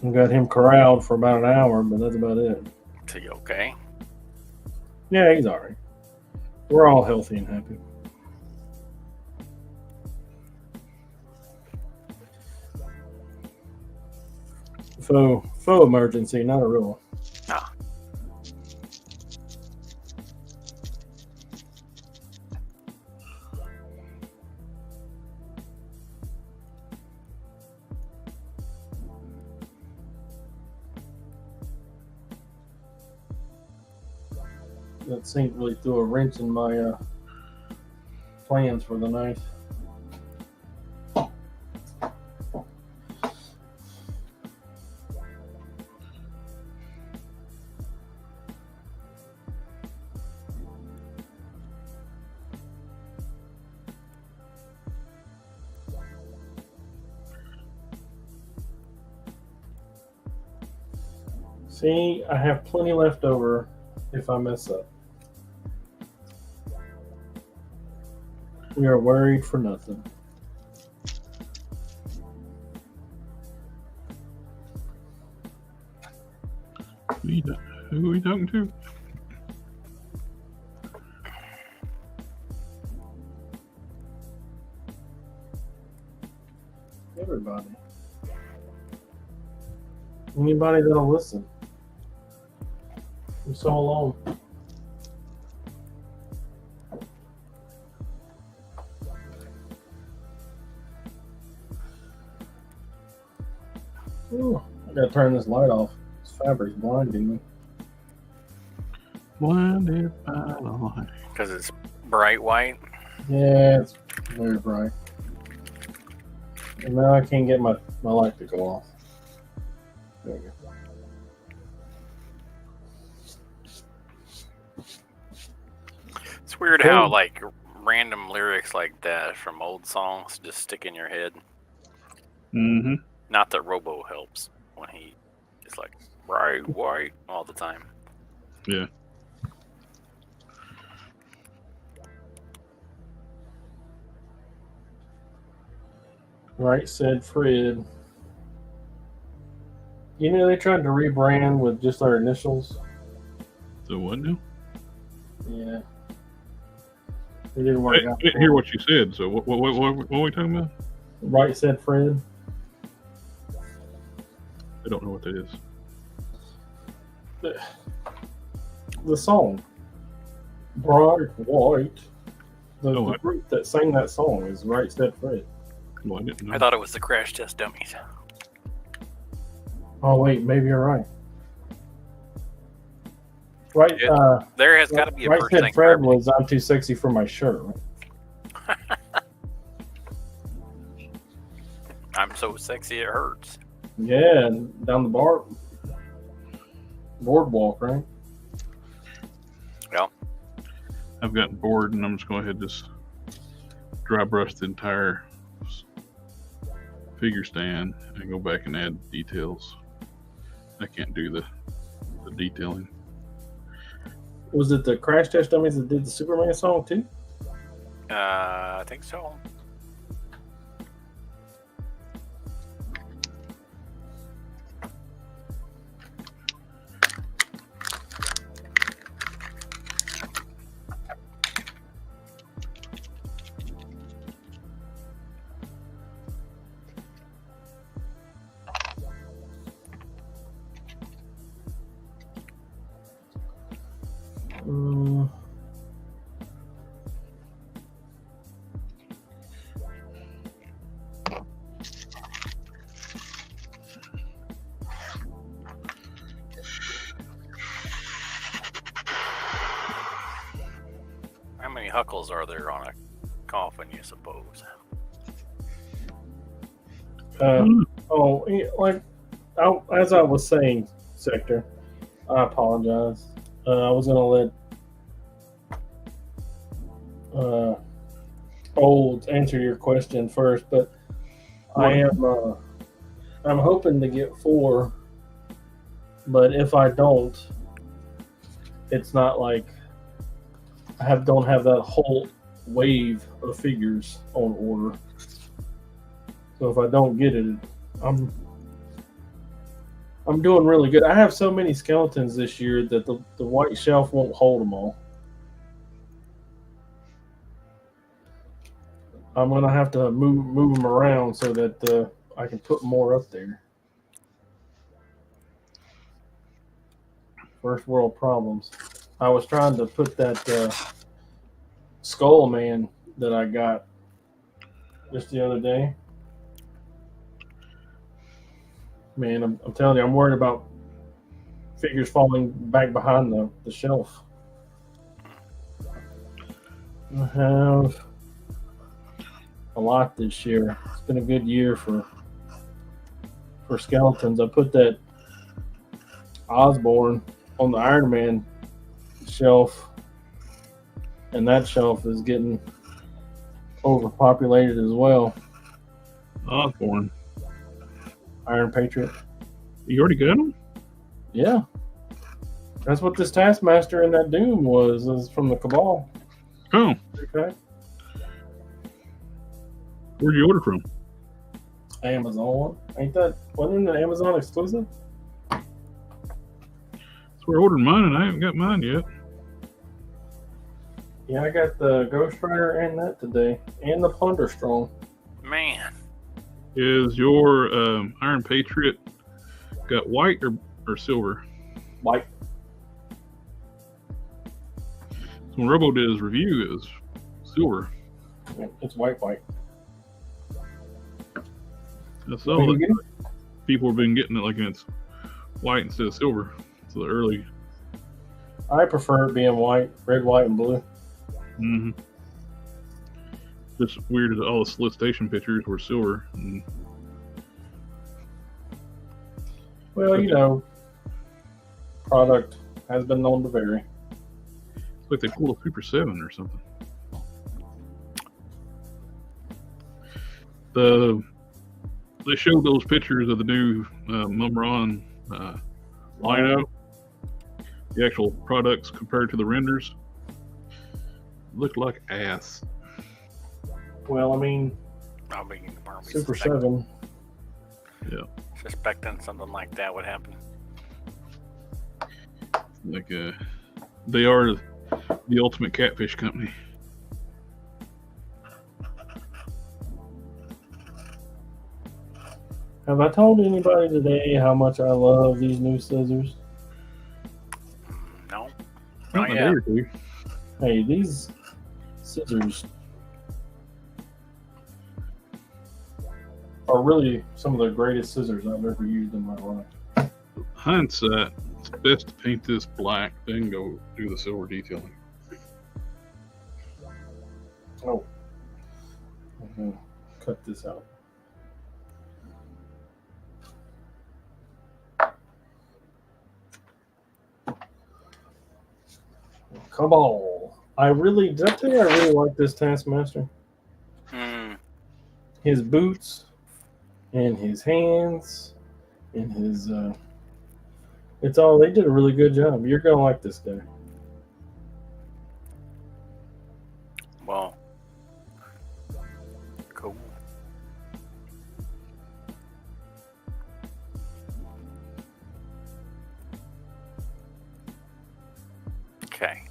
We got him corralled for about an hour, but that's about it. Is he okay? Yeah, he's all right. We're all healthy and happy. Faux emergency, not a real one. Ah. That sink really threw a wrench in my plans for the night. See, I have plenty left over if I mess up. We are worried for nothing. Who are we talking to? Everybody. Anybody that'll listen. I'm so alone. Ooh, I gotta turn this light off. This fabric's blinding me. Blinded by the light. Because it's bright white. Yeah, it's very bright. And now I can't get my light to go off. There we go. It's weird how like random lyrics like that from old songs just stick in your head. Mm-hmm. Not that Robo helps when he is like bright white all the time. Yeah. Right, said Fred. You know, they tried to rebrand with just our initials. So what now? Yeah. It didn't work I out. didn't hear what you said. So what are we talking about? Right, said Fred. I don't know what that is. The song. Bright White. The Oh, group that sang that song is Right, said Fred. Well, I didn't know. I thought it was the Crash Test Dummies. Oh, wait, maybe you're right. Right, There has got to be a Right person. said Fred was I'm too sexy for my shirt. Right? I'm so sexy it hurts. Yeah, down the boardwalk, right? Well, I've gotten bored, and I'm just going to go ahead and just dry brush the entire figure stand and go back and add details. I can't do the detailing. Was it the Crash Test Dummies that did the Superman song too? I think so. How many huckles are there on a coffin, you suppose? As I was saying, Sector, I apologize. I was going to let Old answer your question first, but I'm hoping to get 4, but if I don't, it's not like I don't have that whole wave of figures on order. So if I don't get it, I'm doing really good. I have so many skeletons this year that the white shelf won't hold them all. I'm gonna have to move them around so that I can put more up there. First world problems. I was trying to put that Skull Man that I got just the other day. Man, I'm telling you, I'm worried about figures falling back behind the shelf. I have a lot this year. It's been a good year for skeletons. I put that Osborne on the Iron Man shelf, and that shelf is getting overpopulated as well. Osborne. Iron Patriot. You already got him? Yeah. That's what this Taskmaster in that Doom was from the Cabal. Oh, Okay. where'd you order from? Amazon. Wasn't it an Amazon exclusive? That's where I ordered mine, and I haven't got mine yet. Yeah, I got the Ghost Rider and that today. And the Plunder Strong. Man. Is your Iron Patriot got white or silver? White. So when Robo did his review, it was silver. It's white. That's all that people have been getting it like it's white instead of silver. So the early. I prefer it being white, red, white, and blue. Mm-hmm. Just weird that all the solicitation pictures were silver. And Well, you know, product has been known to vary. it's like they pulled a Super 7 or something. They showed those pictures of the new Mumron lino. The actual products compared to the renders looked like ass. Well, I mean, I'll be tomorrow. Super 7. Yeah. Suspecting something like that would happen. Like they are the ultimate catfish company. Have I told anybody today how much I love these new scissors? No. Not Oh, a yeah. day or two. Hey, these scissors are really some of the greatest scissors I've ever used in my life. Hindsight, it's best to paint this black, then go do the silver detailing. Oh, I'm gonna cut this out. Cabal. Did I tell you I really like this Taskmaster? His boots and his hands and his they did a really good job. You're gonna like this guy. Well, cool. Okay.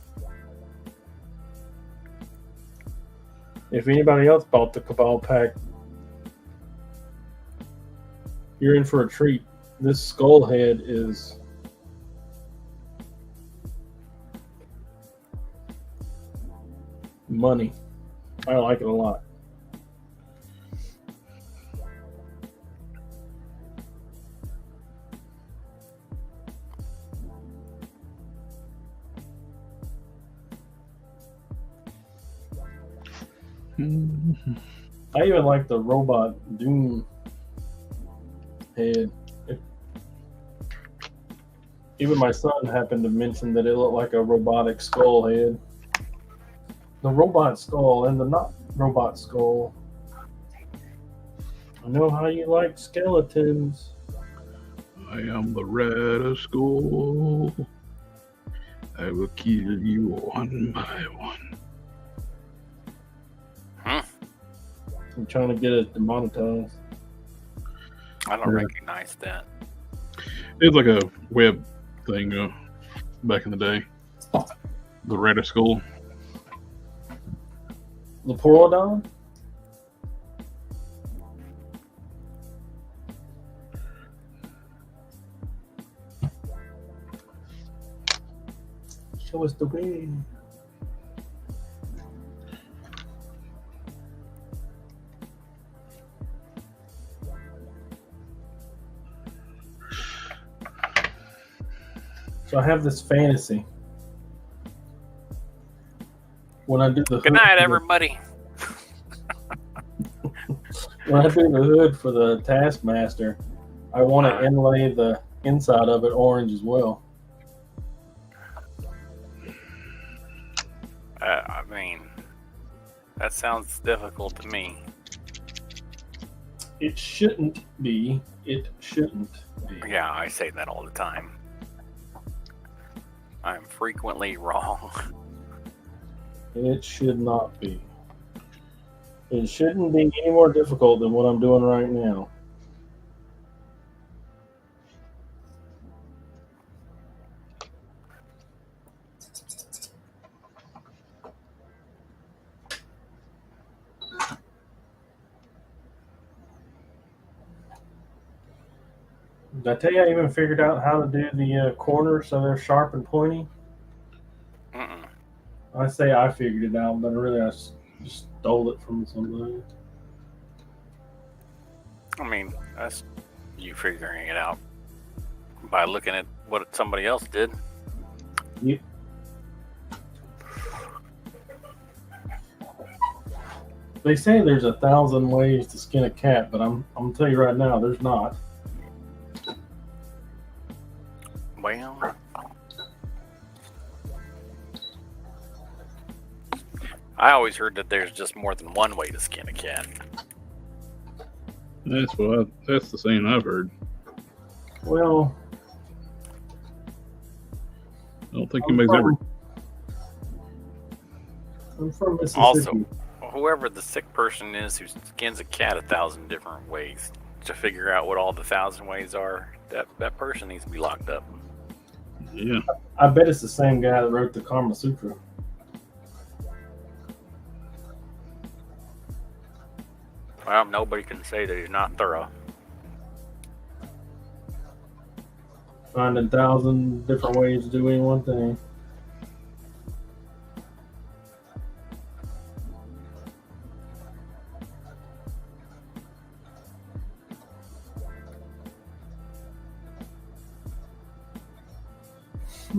If anybody else bought the Cabal pack, you're in for a treat. This skull head is money. I like it a lot. I even like the robot Doom head. Even my son happened to mention that it looked like a robotic skull head. The robot skull and the not robot skull. I know how you like skeletons. I am the red skull. I will kill you one by one. I'm trying to get it demonetized. I don't recognize that. It's like a web thing back in the day. The red skull. Leporodon? Show us the way. So I have this fantasy. When I do the Good night, everybody. When I do the hood for the Taskmaster, I want to inlay the inside of it orange as well. I mean, that sounds difficult to me. It shouldn't be. It shouldn't be. Yeah, I say that all the time. I'm frequently wrong. It should not be. It shouldn't be any more difficult than what I'm doing right now. Did I tell you I even figured out how to do the corners so they're sharp and pointy? Mm-mm. I say I figured it out, but really I just stole it from somebody. I mean, that's you figuring it out by looking at what somebody else did. Yep. They say there's 1,000 ways to skin a cat, but I'm gonna tell you right now, there's not. Well, I always heard that there's just more than one way to skin a cat. That's the saying I've heard. Well, I don't think anybody's ever. I'm from Mississippi. Also, whoever the sick person is who skins a cat 1,000 different ways to figure out what all the 1,000 ways are, that person needs to be locked up. Yeah. I bet it's the same guy that wrote the Kama Sutra. Well, nobody can say that he's not thorough. Finding 1,000 different ways to do any one thing. I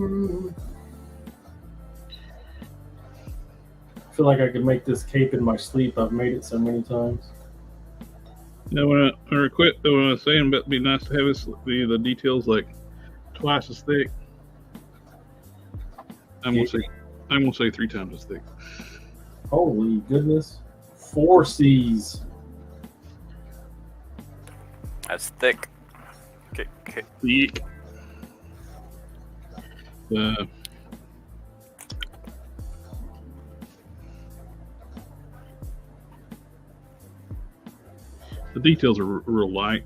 feel like I could make this cape in my sleep. I've made it so many times. You know, when I quit, when I was saying about it'd be nice to have the details like twice as thick. I'm gonna say 3 times as thick. Holy goodness. 4 C's. That's thick. Okay. Thick. The details are real light.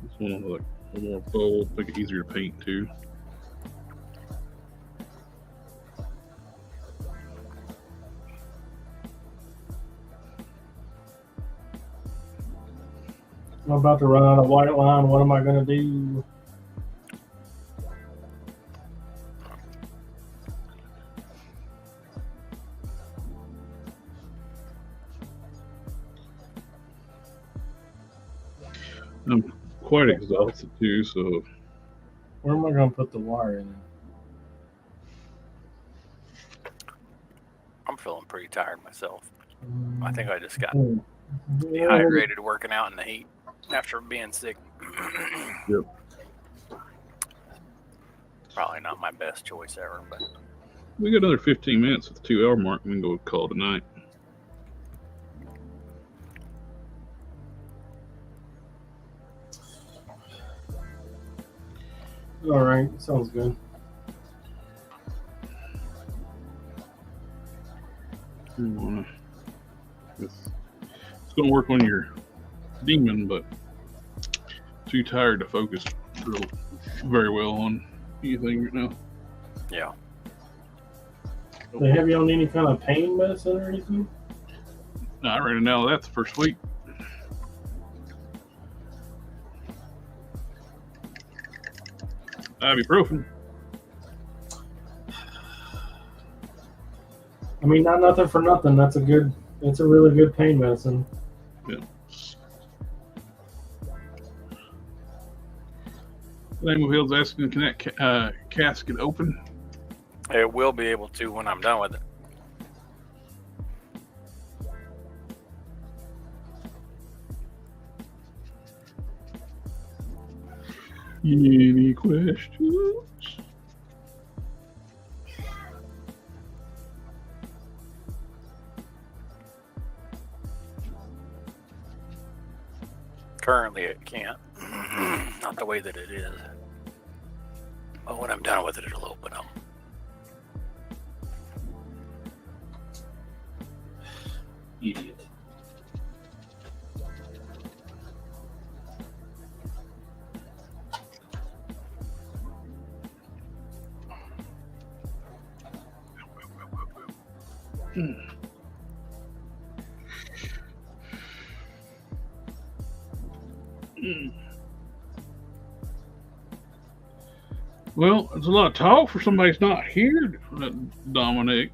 This one like a little more bold, make it easier to paint too. I'm about to run out of white line. What am I going to do? I'm quite exhausted too, so Where am I going to put the wire in? I'm feeling pretty tired myself. I think I just got Yeah. dehydrated working out in the heat after being sick. Yep. Probably not my best choice ever, but we got another 15 minutes at the 2 hour mark. We can go call tonight. All right, sounds good. It's going to work on your demon, but too tired to focus very well on anything right now. yeah. They have you on any kind of pain medicine or anything? Not right now. That's the first week. Ibuprofen. I mean, not nothing for nothing. It's a really good pain medicine. Yeah. Langfield's asking, can that casket open? It will be able to when I'm done with it. Any questions? Currently, it can't. Not the way that it is. Well, when I'm done with it, it'll open up. Idiot. Well, there's a lot of talk for somebody's not here, Dominic.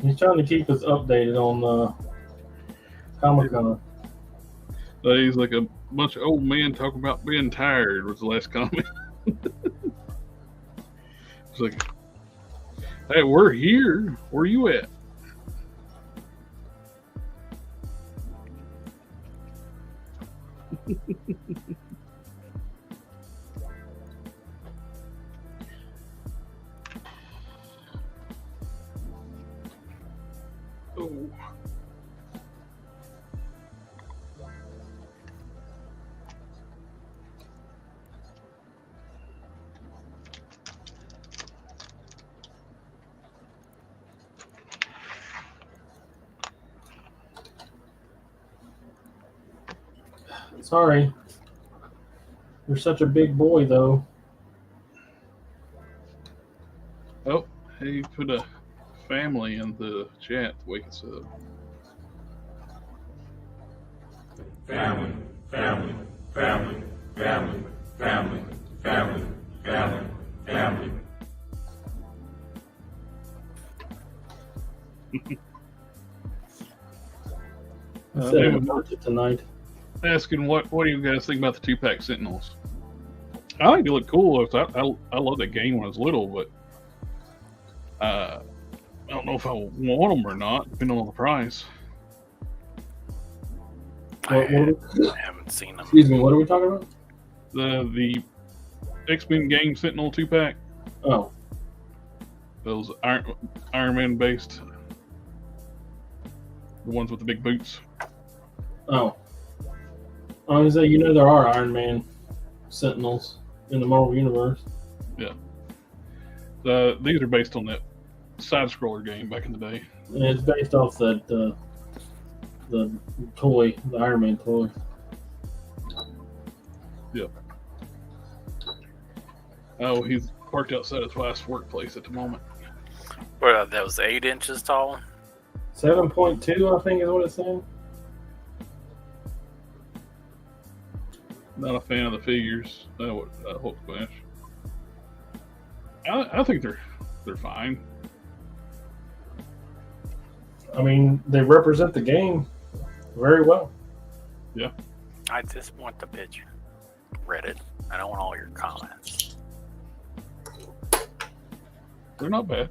He's trying to keep us updated on Comic-Con. He's like a bunch of old men talking about being tired was the last comment. It's like, hey, we're here. Where you at? Oh. Sorry. You're such a big boy, though. Oh, he put a family in the chat to wake us up. Family, family, family, family, family, family, family, family. I said they I were would watch it tonight. asking what do you guys think about the 2-pack Sentinels? I think they look cool. I love that game when I was little, but I don't know if I want them or not, depending on the price. I What haven't seen them. excuse me, what are we talking about? The X-Men game Sentinel 2-pack, Oh, those Iron Man based, the ones with the big boots. oh. I was say, you know, there are Iron Man Sentinels in the Marvel Universe. These are based on that side-scroller game back in the day. And it's based off that the toy, the Iron Man toy. Yep. Oh, he's parked outside his wife's workplace at the moment. Well, that was 8 inches tall. 7.2, I think, is what it's saying. Not a fan of the figures. Hulk Smash. I think they're fine. I mean, they represent the game very well. I just want the picture. Reddit. I don't want all your comments. They're not bad.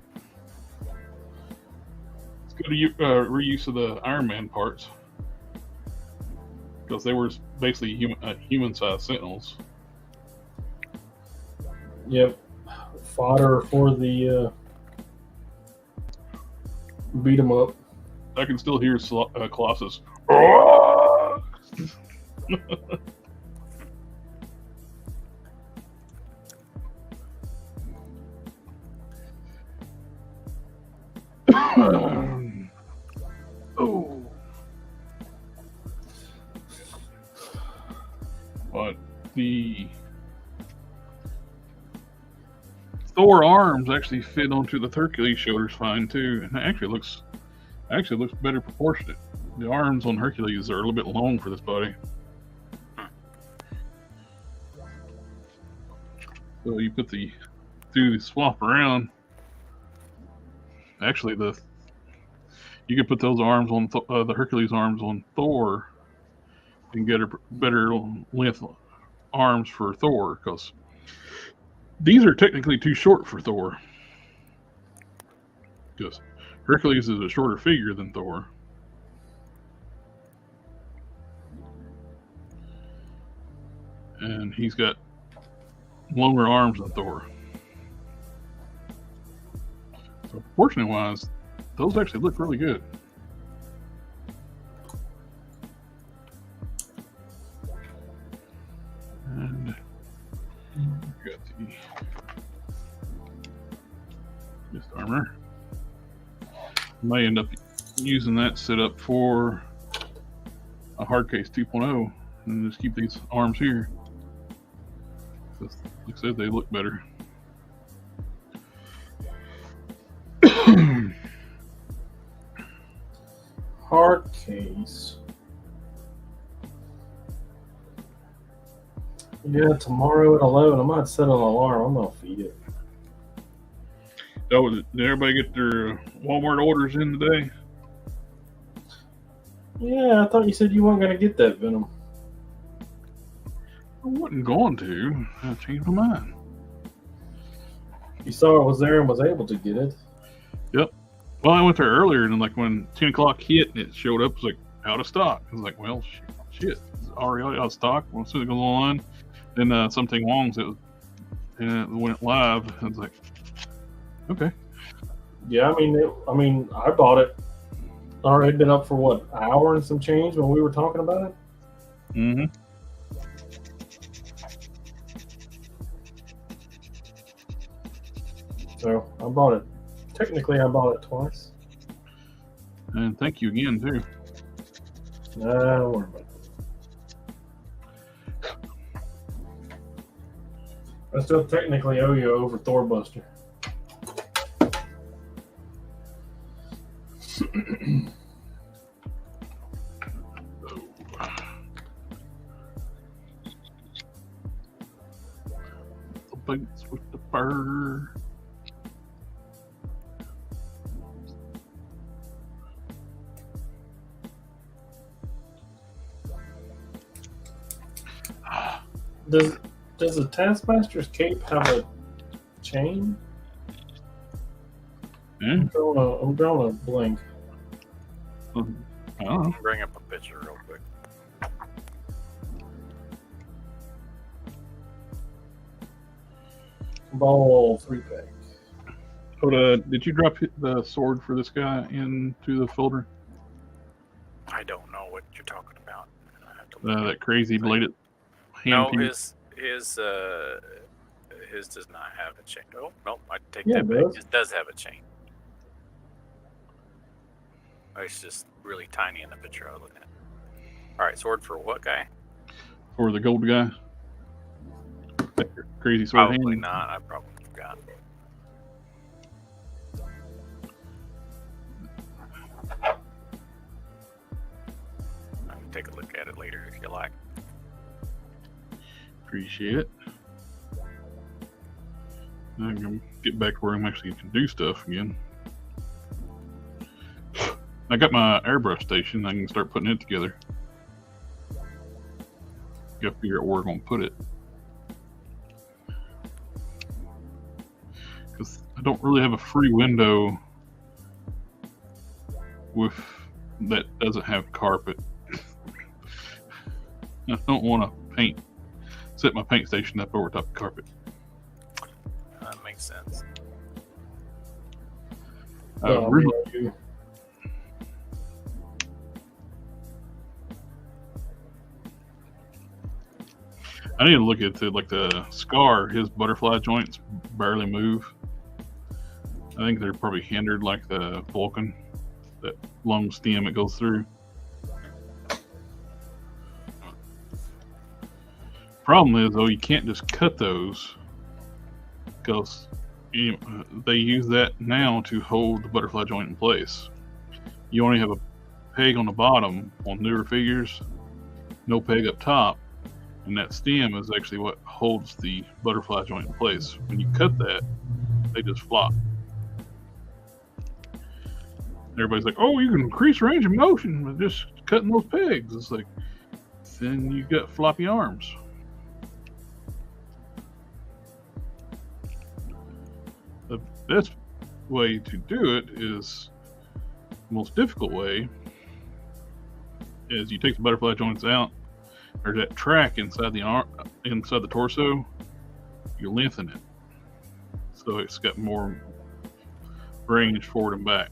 It's good reuse of the Iron Man parts, because they were basically human-sized Sentinels. Yep. Fodder for the beat 'em up. I can still hear Colossus. Oh. But the Thor arms actually fit onto the Hercules shoulders fine too, and it actually looks better proportionate. The arms on Hercules are a little bit long for this body. So you put do the swap around. Actually, you could put those arms on the Hercules arms on Thor and get a better length arms for Thor, because these are technically too short for Thor. Because Hercules is a shorter figure than Thor. And he's got longer arms than Thor. So proportionate wise, those actually look really good. Just armor. May end up using that setup for a hard case 2.0 and just keep these arms here. Like I said, they look better. Hard case. Yeah, tomorrow at 11. I might set an alarm. I'm gonna feed it. Oh, did everybody get their Walmart orders in today? Yeah, I thought you said you weren't gonna get that Venom. I wasn't going to. I changed my mind. You saw it was there and was able to get it. Yep. Well, I went there earlier, and like when 10 o'clock hit and it showed up, it was like out of stock. I was like, well, shit, it's already out of stock. Well, as soon as it goes online, then something wrong. So and it went live. I was like, okay. Yeah, I mean, I bought it. Already been up for what, an hour and some change when we were talking about it. Mm-hmm. So I bought it. Technically, I bought it twice. And thank you again too. Nah, don't worry about it. I still technically owe you over Thorbuster. The boots with the fur. Does the Taskmaster's cape have a chain? Yeah. I'm drawing a blank. I don't know. Bring up a picture real quick. Ball 3-pack. But, did you drop the sword for this guy into the folder? I don't know what you're talking about. I have to look That crazy bladed hand No, piece? his does not have a chain. Oh no, I take Yeah, that it back. does. It does have a chain. Oh, it's just really tiny in the picture I was looking at. All right, sword for what guy? For the gold guy? That crazy sword Probably hand? not. I probably forgot. I can take a look at it later if you like. Appreciate it. I'm gonna get back where I'm actually can do stuff again. I got my airbrush station. I can start putting it together. Gotta figure out where I'm gonna put it. Because I don't really have a free window with that doesn't have carpet. I don't want to set my paint station up over top of carpet. That makes sense. Originally, I need to look at like the Scar. His butterfly joints barely move. I think they're probably hindered like the Vulcan, that long stem it goes through. Problem is though, you can't just cut those because they use that now to hold the butterfly joint in place. You only have a peg on the bottom on newer figures, no peg up top. And that stem is actually what holds the butterfly joint in place. When you cut that, they just flop. Everybody's like, oh, you can increase range of motion with just cutting those pegs. It's like, then you got floppy arms. The best way to do it is, the most difficult way, is you take the butterfly joints out. There's that track inside the arm, inside the torso. You lengthen it, so it's got more range forward and back.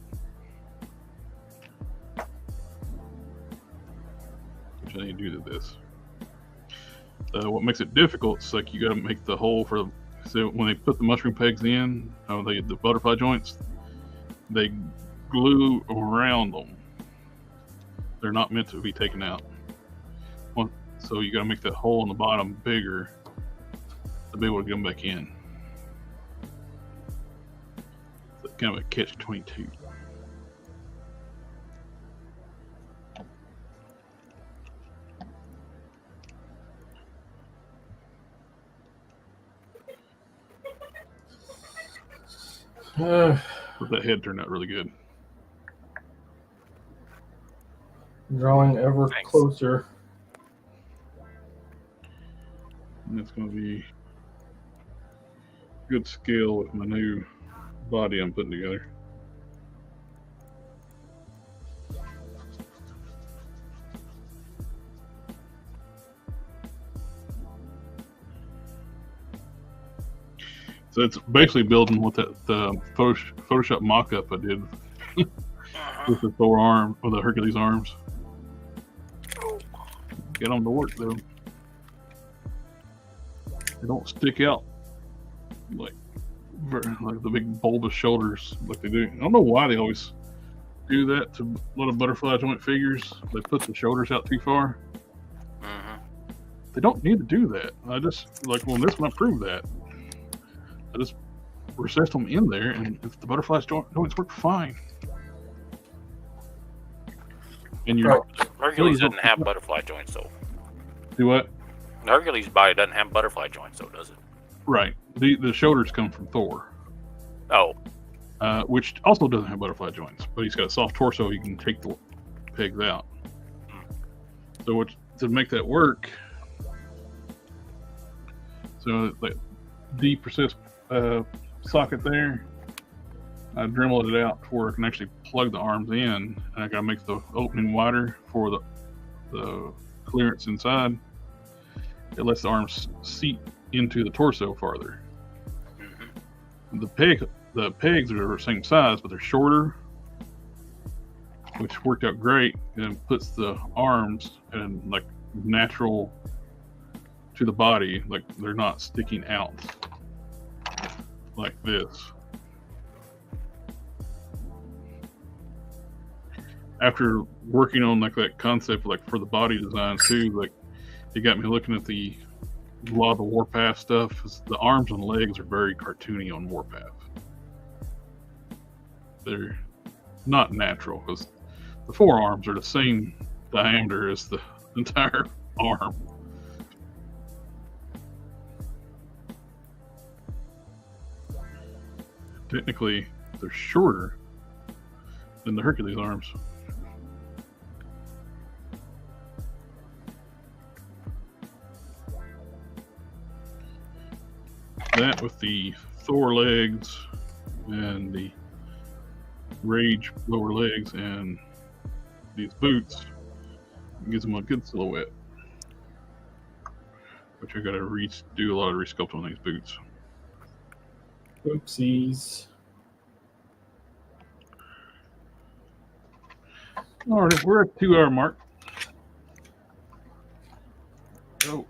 Which I need to do to this. What makes it difficult is like you got to make the hole for So when they put the mushroom pegs in, the butterfly joints, they glue around them. They're not meant to be taken out. So you got to make that hole in the bottom bigger to be able to get them back in. It's kind of a catch-22. But that head turned out really good. Drawing ever Thanks. closer. And it's going to be good scale with my new body I'm putting together. So it's basically building what that Photoshop mock-up I did with the Thor arm, or the Hercules arms. Get them to work though. They don't stick out like the big bulbous shoulders like they do. I don't know why they always do that to a lot of butterfly joint figures. They put the shoulders out too far. They don't need to do that. I just like this one I proved that. I just recessed them in there, and if the butterfly joints work fine. And you're Hercules doesn't have butterfly joints though. Do what? Hercules' body doesn't have butterfly joints though, does it? Right. The shoulders come from Thor. Oh. Which also doesn't have butterfly joints, but he's got a soft torso. You can take the pegs out. So to make that work, so the deep recessed socket there, I dremeled it out to where I can actually plug the arms in, and I gotta make the opening wider for the clearance inside. It lets the arms seat into the torso farther. The pegs are the same size, but they're shorter, which worked out great, and puts the arms in like natural to the body, like they're not sticking out like this. After working on like that concept, like for the body design too, like it got me looking at a lot of the Warpath stuff. The arms and legs are very cartoony on Warpath. They're not natural because the forearms are the same diameter as the entire arm. Technically, they're shorter than the Hercules arms. That with the Thor legs and the Rage lower legs and these boots gives them a good silhouette. Which I gotta do a lot of resculpting on these boots. Oopsies. All right, we're at 2 hour mark. So,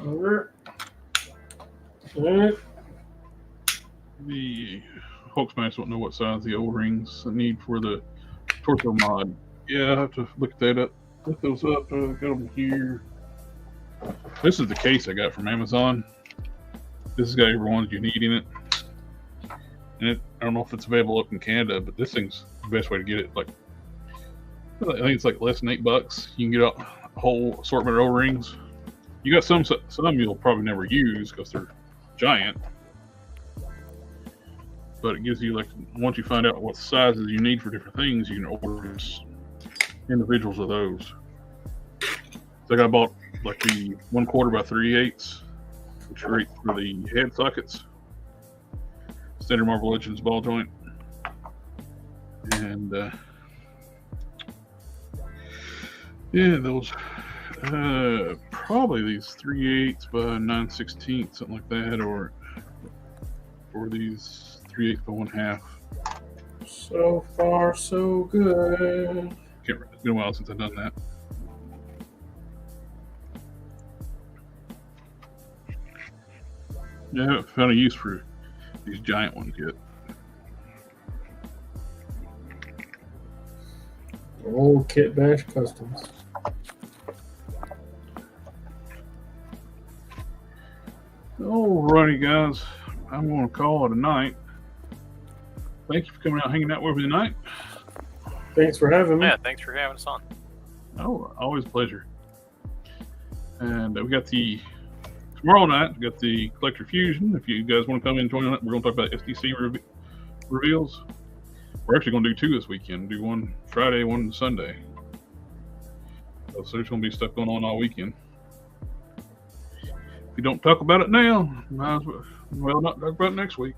Over. Alright. the Hulkmaster don't know what size the O-rings I need for the torso mod. Yeah, I have to look that up. Look those up. I got them here. This is the case I got from Amazon. This has got every one that you need in it. And I don't know if it's available up in Canada, but this thing's the best way to get it. Like, I think it's like less than $8. You can get a whole assortment of O-rings. You got some you'll probably never use because they're giant. But it gives you, like, once you find out what sizes you need for different things, you can order individuals of those. So I bought like the 1/4 by 3/8, which are great for the head sockets. Standard Marvel Legends ball joint. And yeah, those probably these 3/8 by 9/16, something like that, or these 3/8 by 1/2. So far, so good. Can't remember. It's been a while since I've done that. Yeah, I haven't found a use for these giant ones yet. Old Kit Bash Customs. Alrighty, guys. I'm going to call it a night. Thank you for coming out and hanging out with me tonight. Thanks for having me. Yeah, thanks for having us on. Oh, always a pleasure. And we got tomorrow night, we got the Collector Fusion. If you guys want to come in and join it, we're going to talk about SDC reveals. We're actually going to do 2 this weekend. Do one Friday, one Sunday. So there's going to be stuff going on all weekend. If you don't talk about it now, might as well not talk about it next week.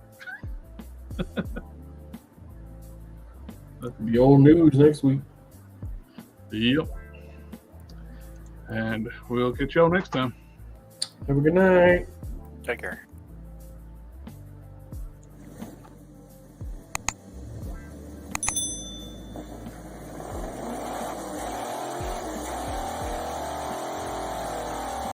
The old news next week. Yep. And we'll catch y'all next time. Have a good night. Take care.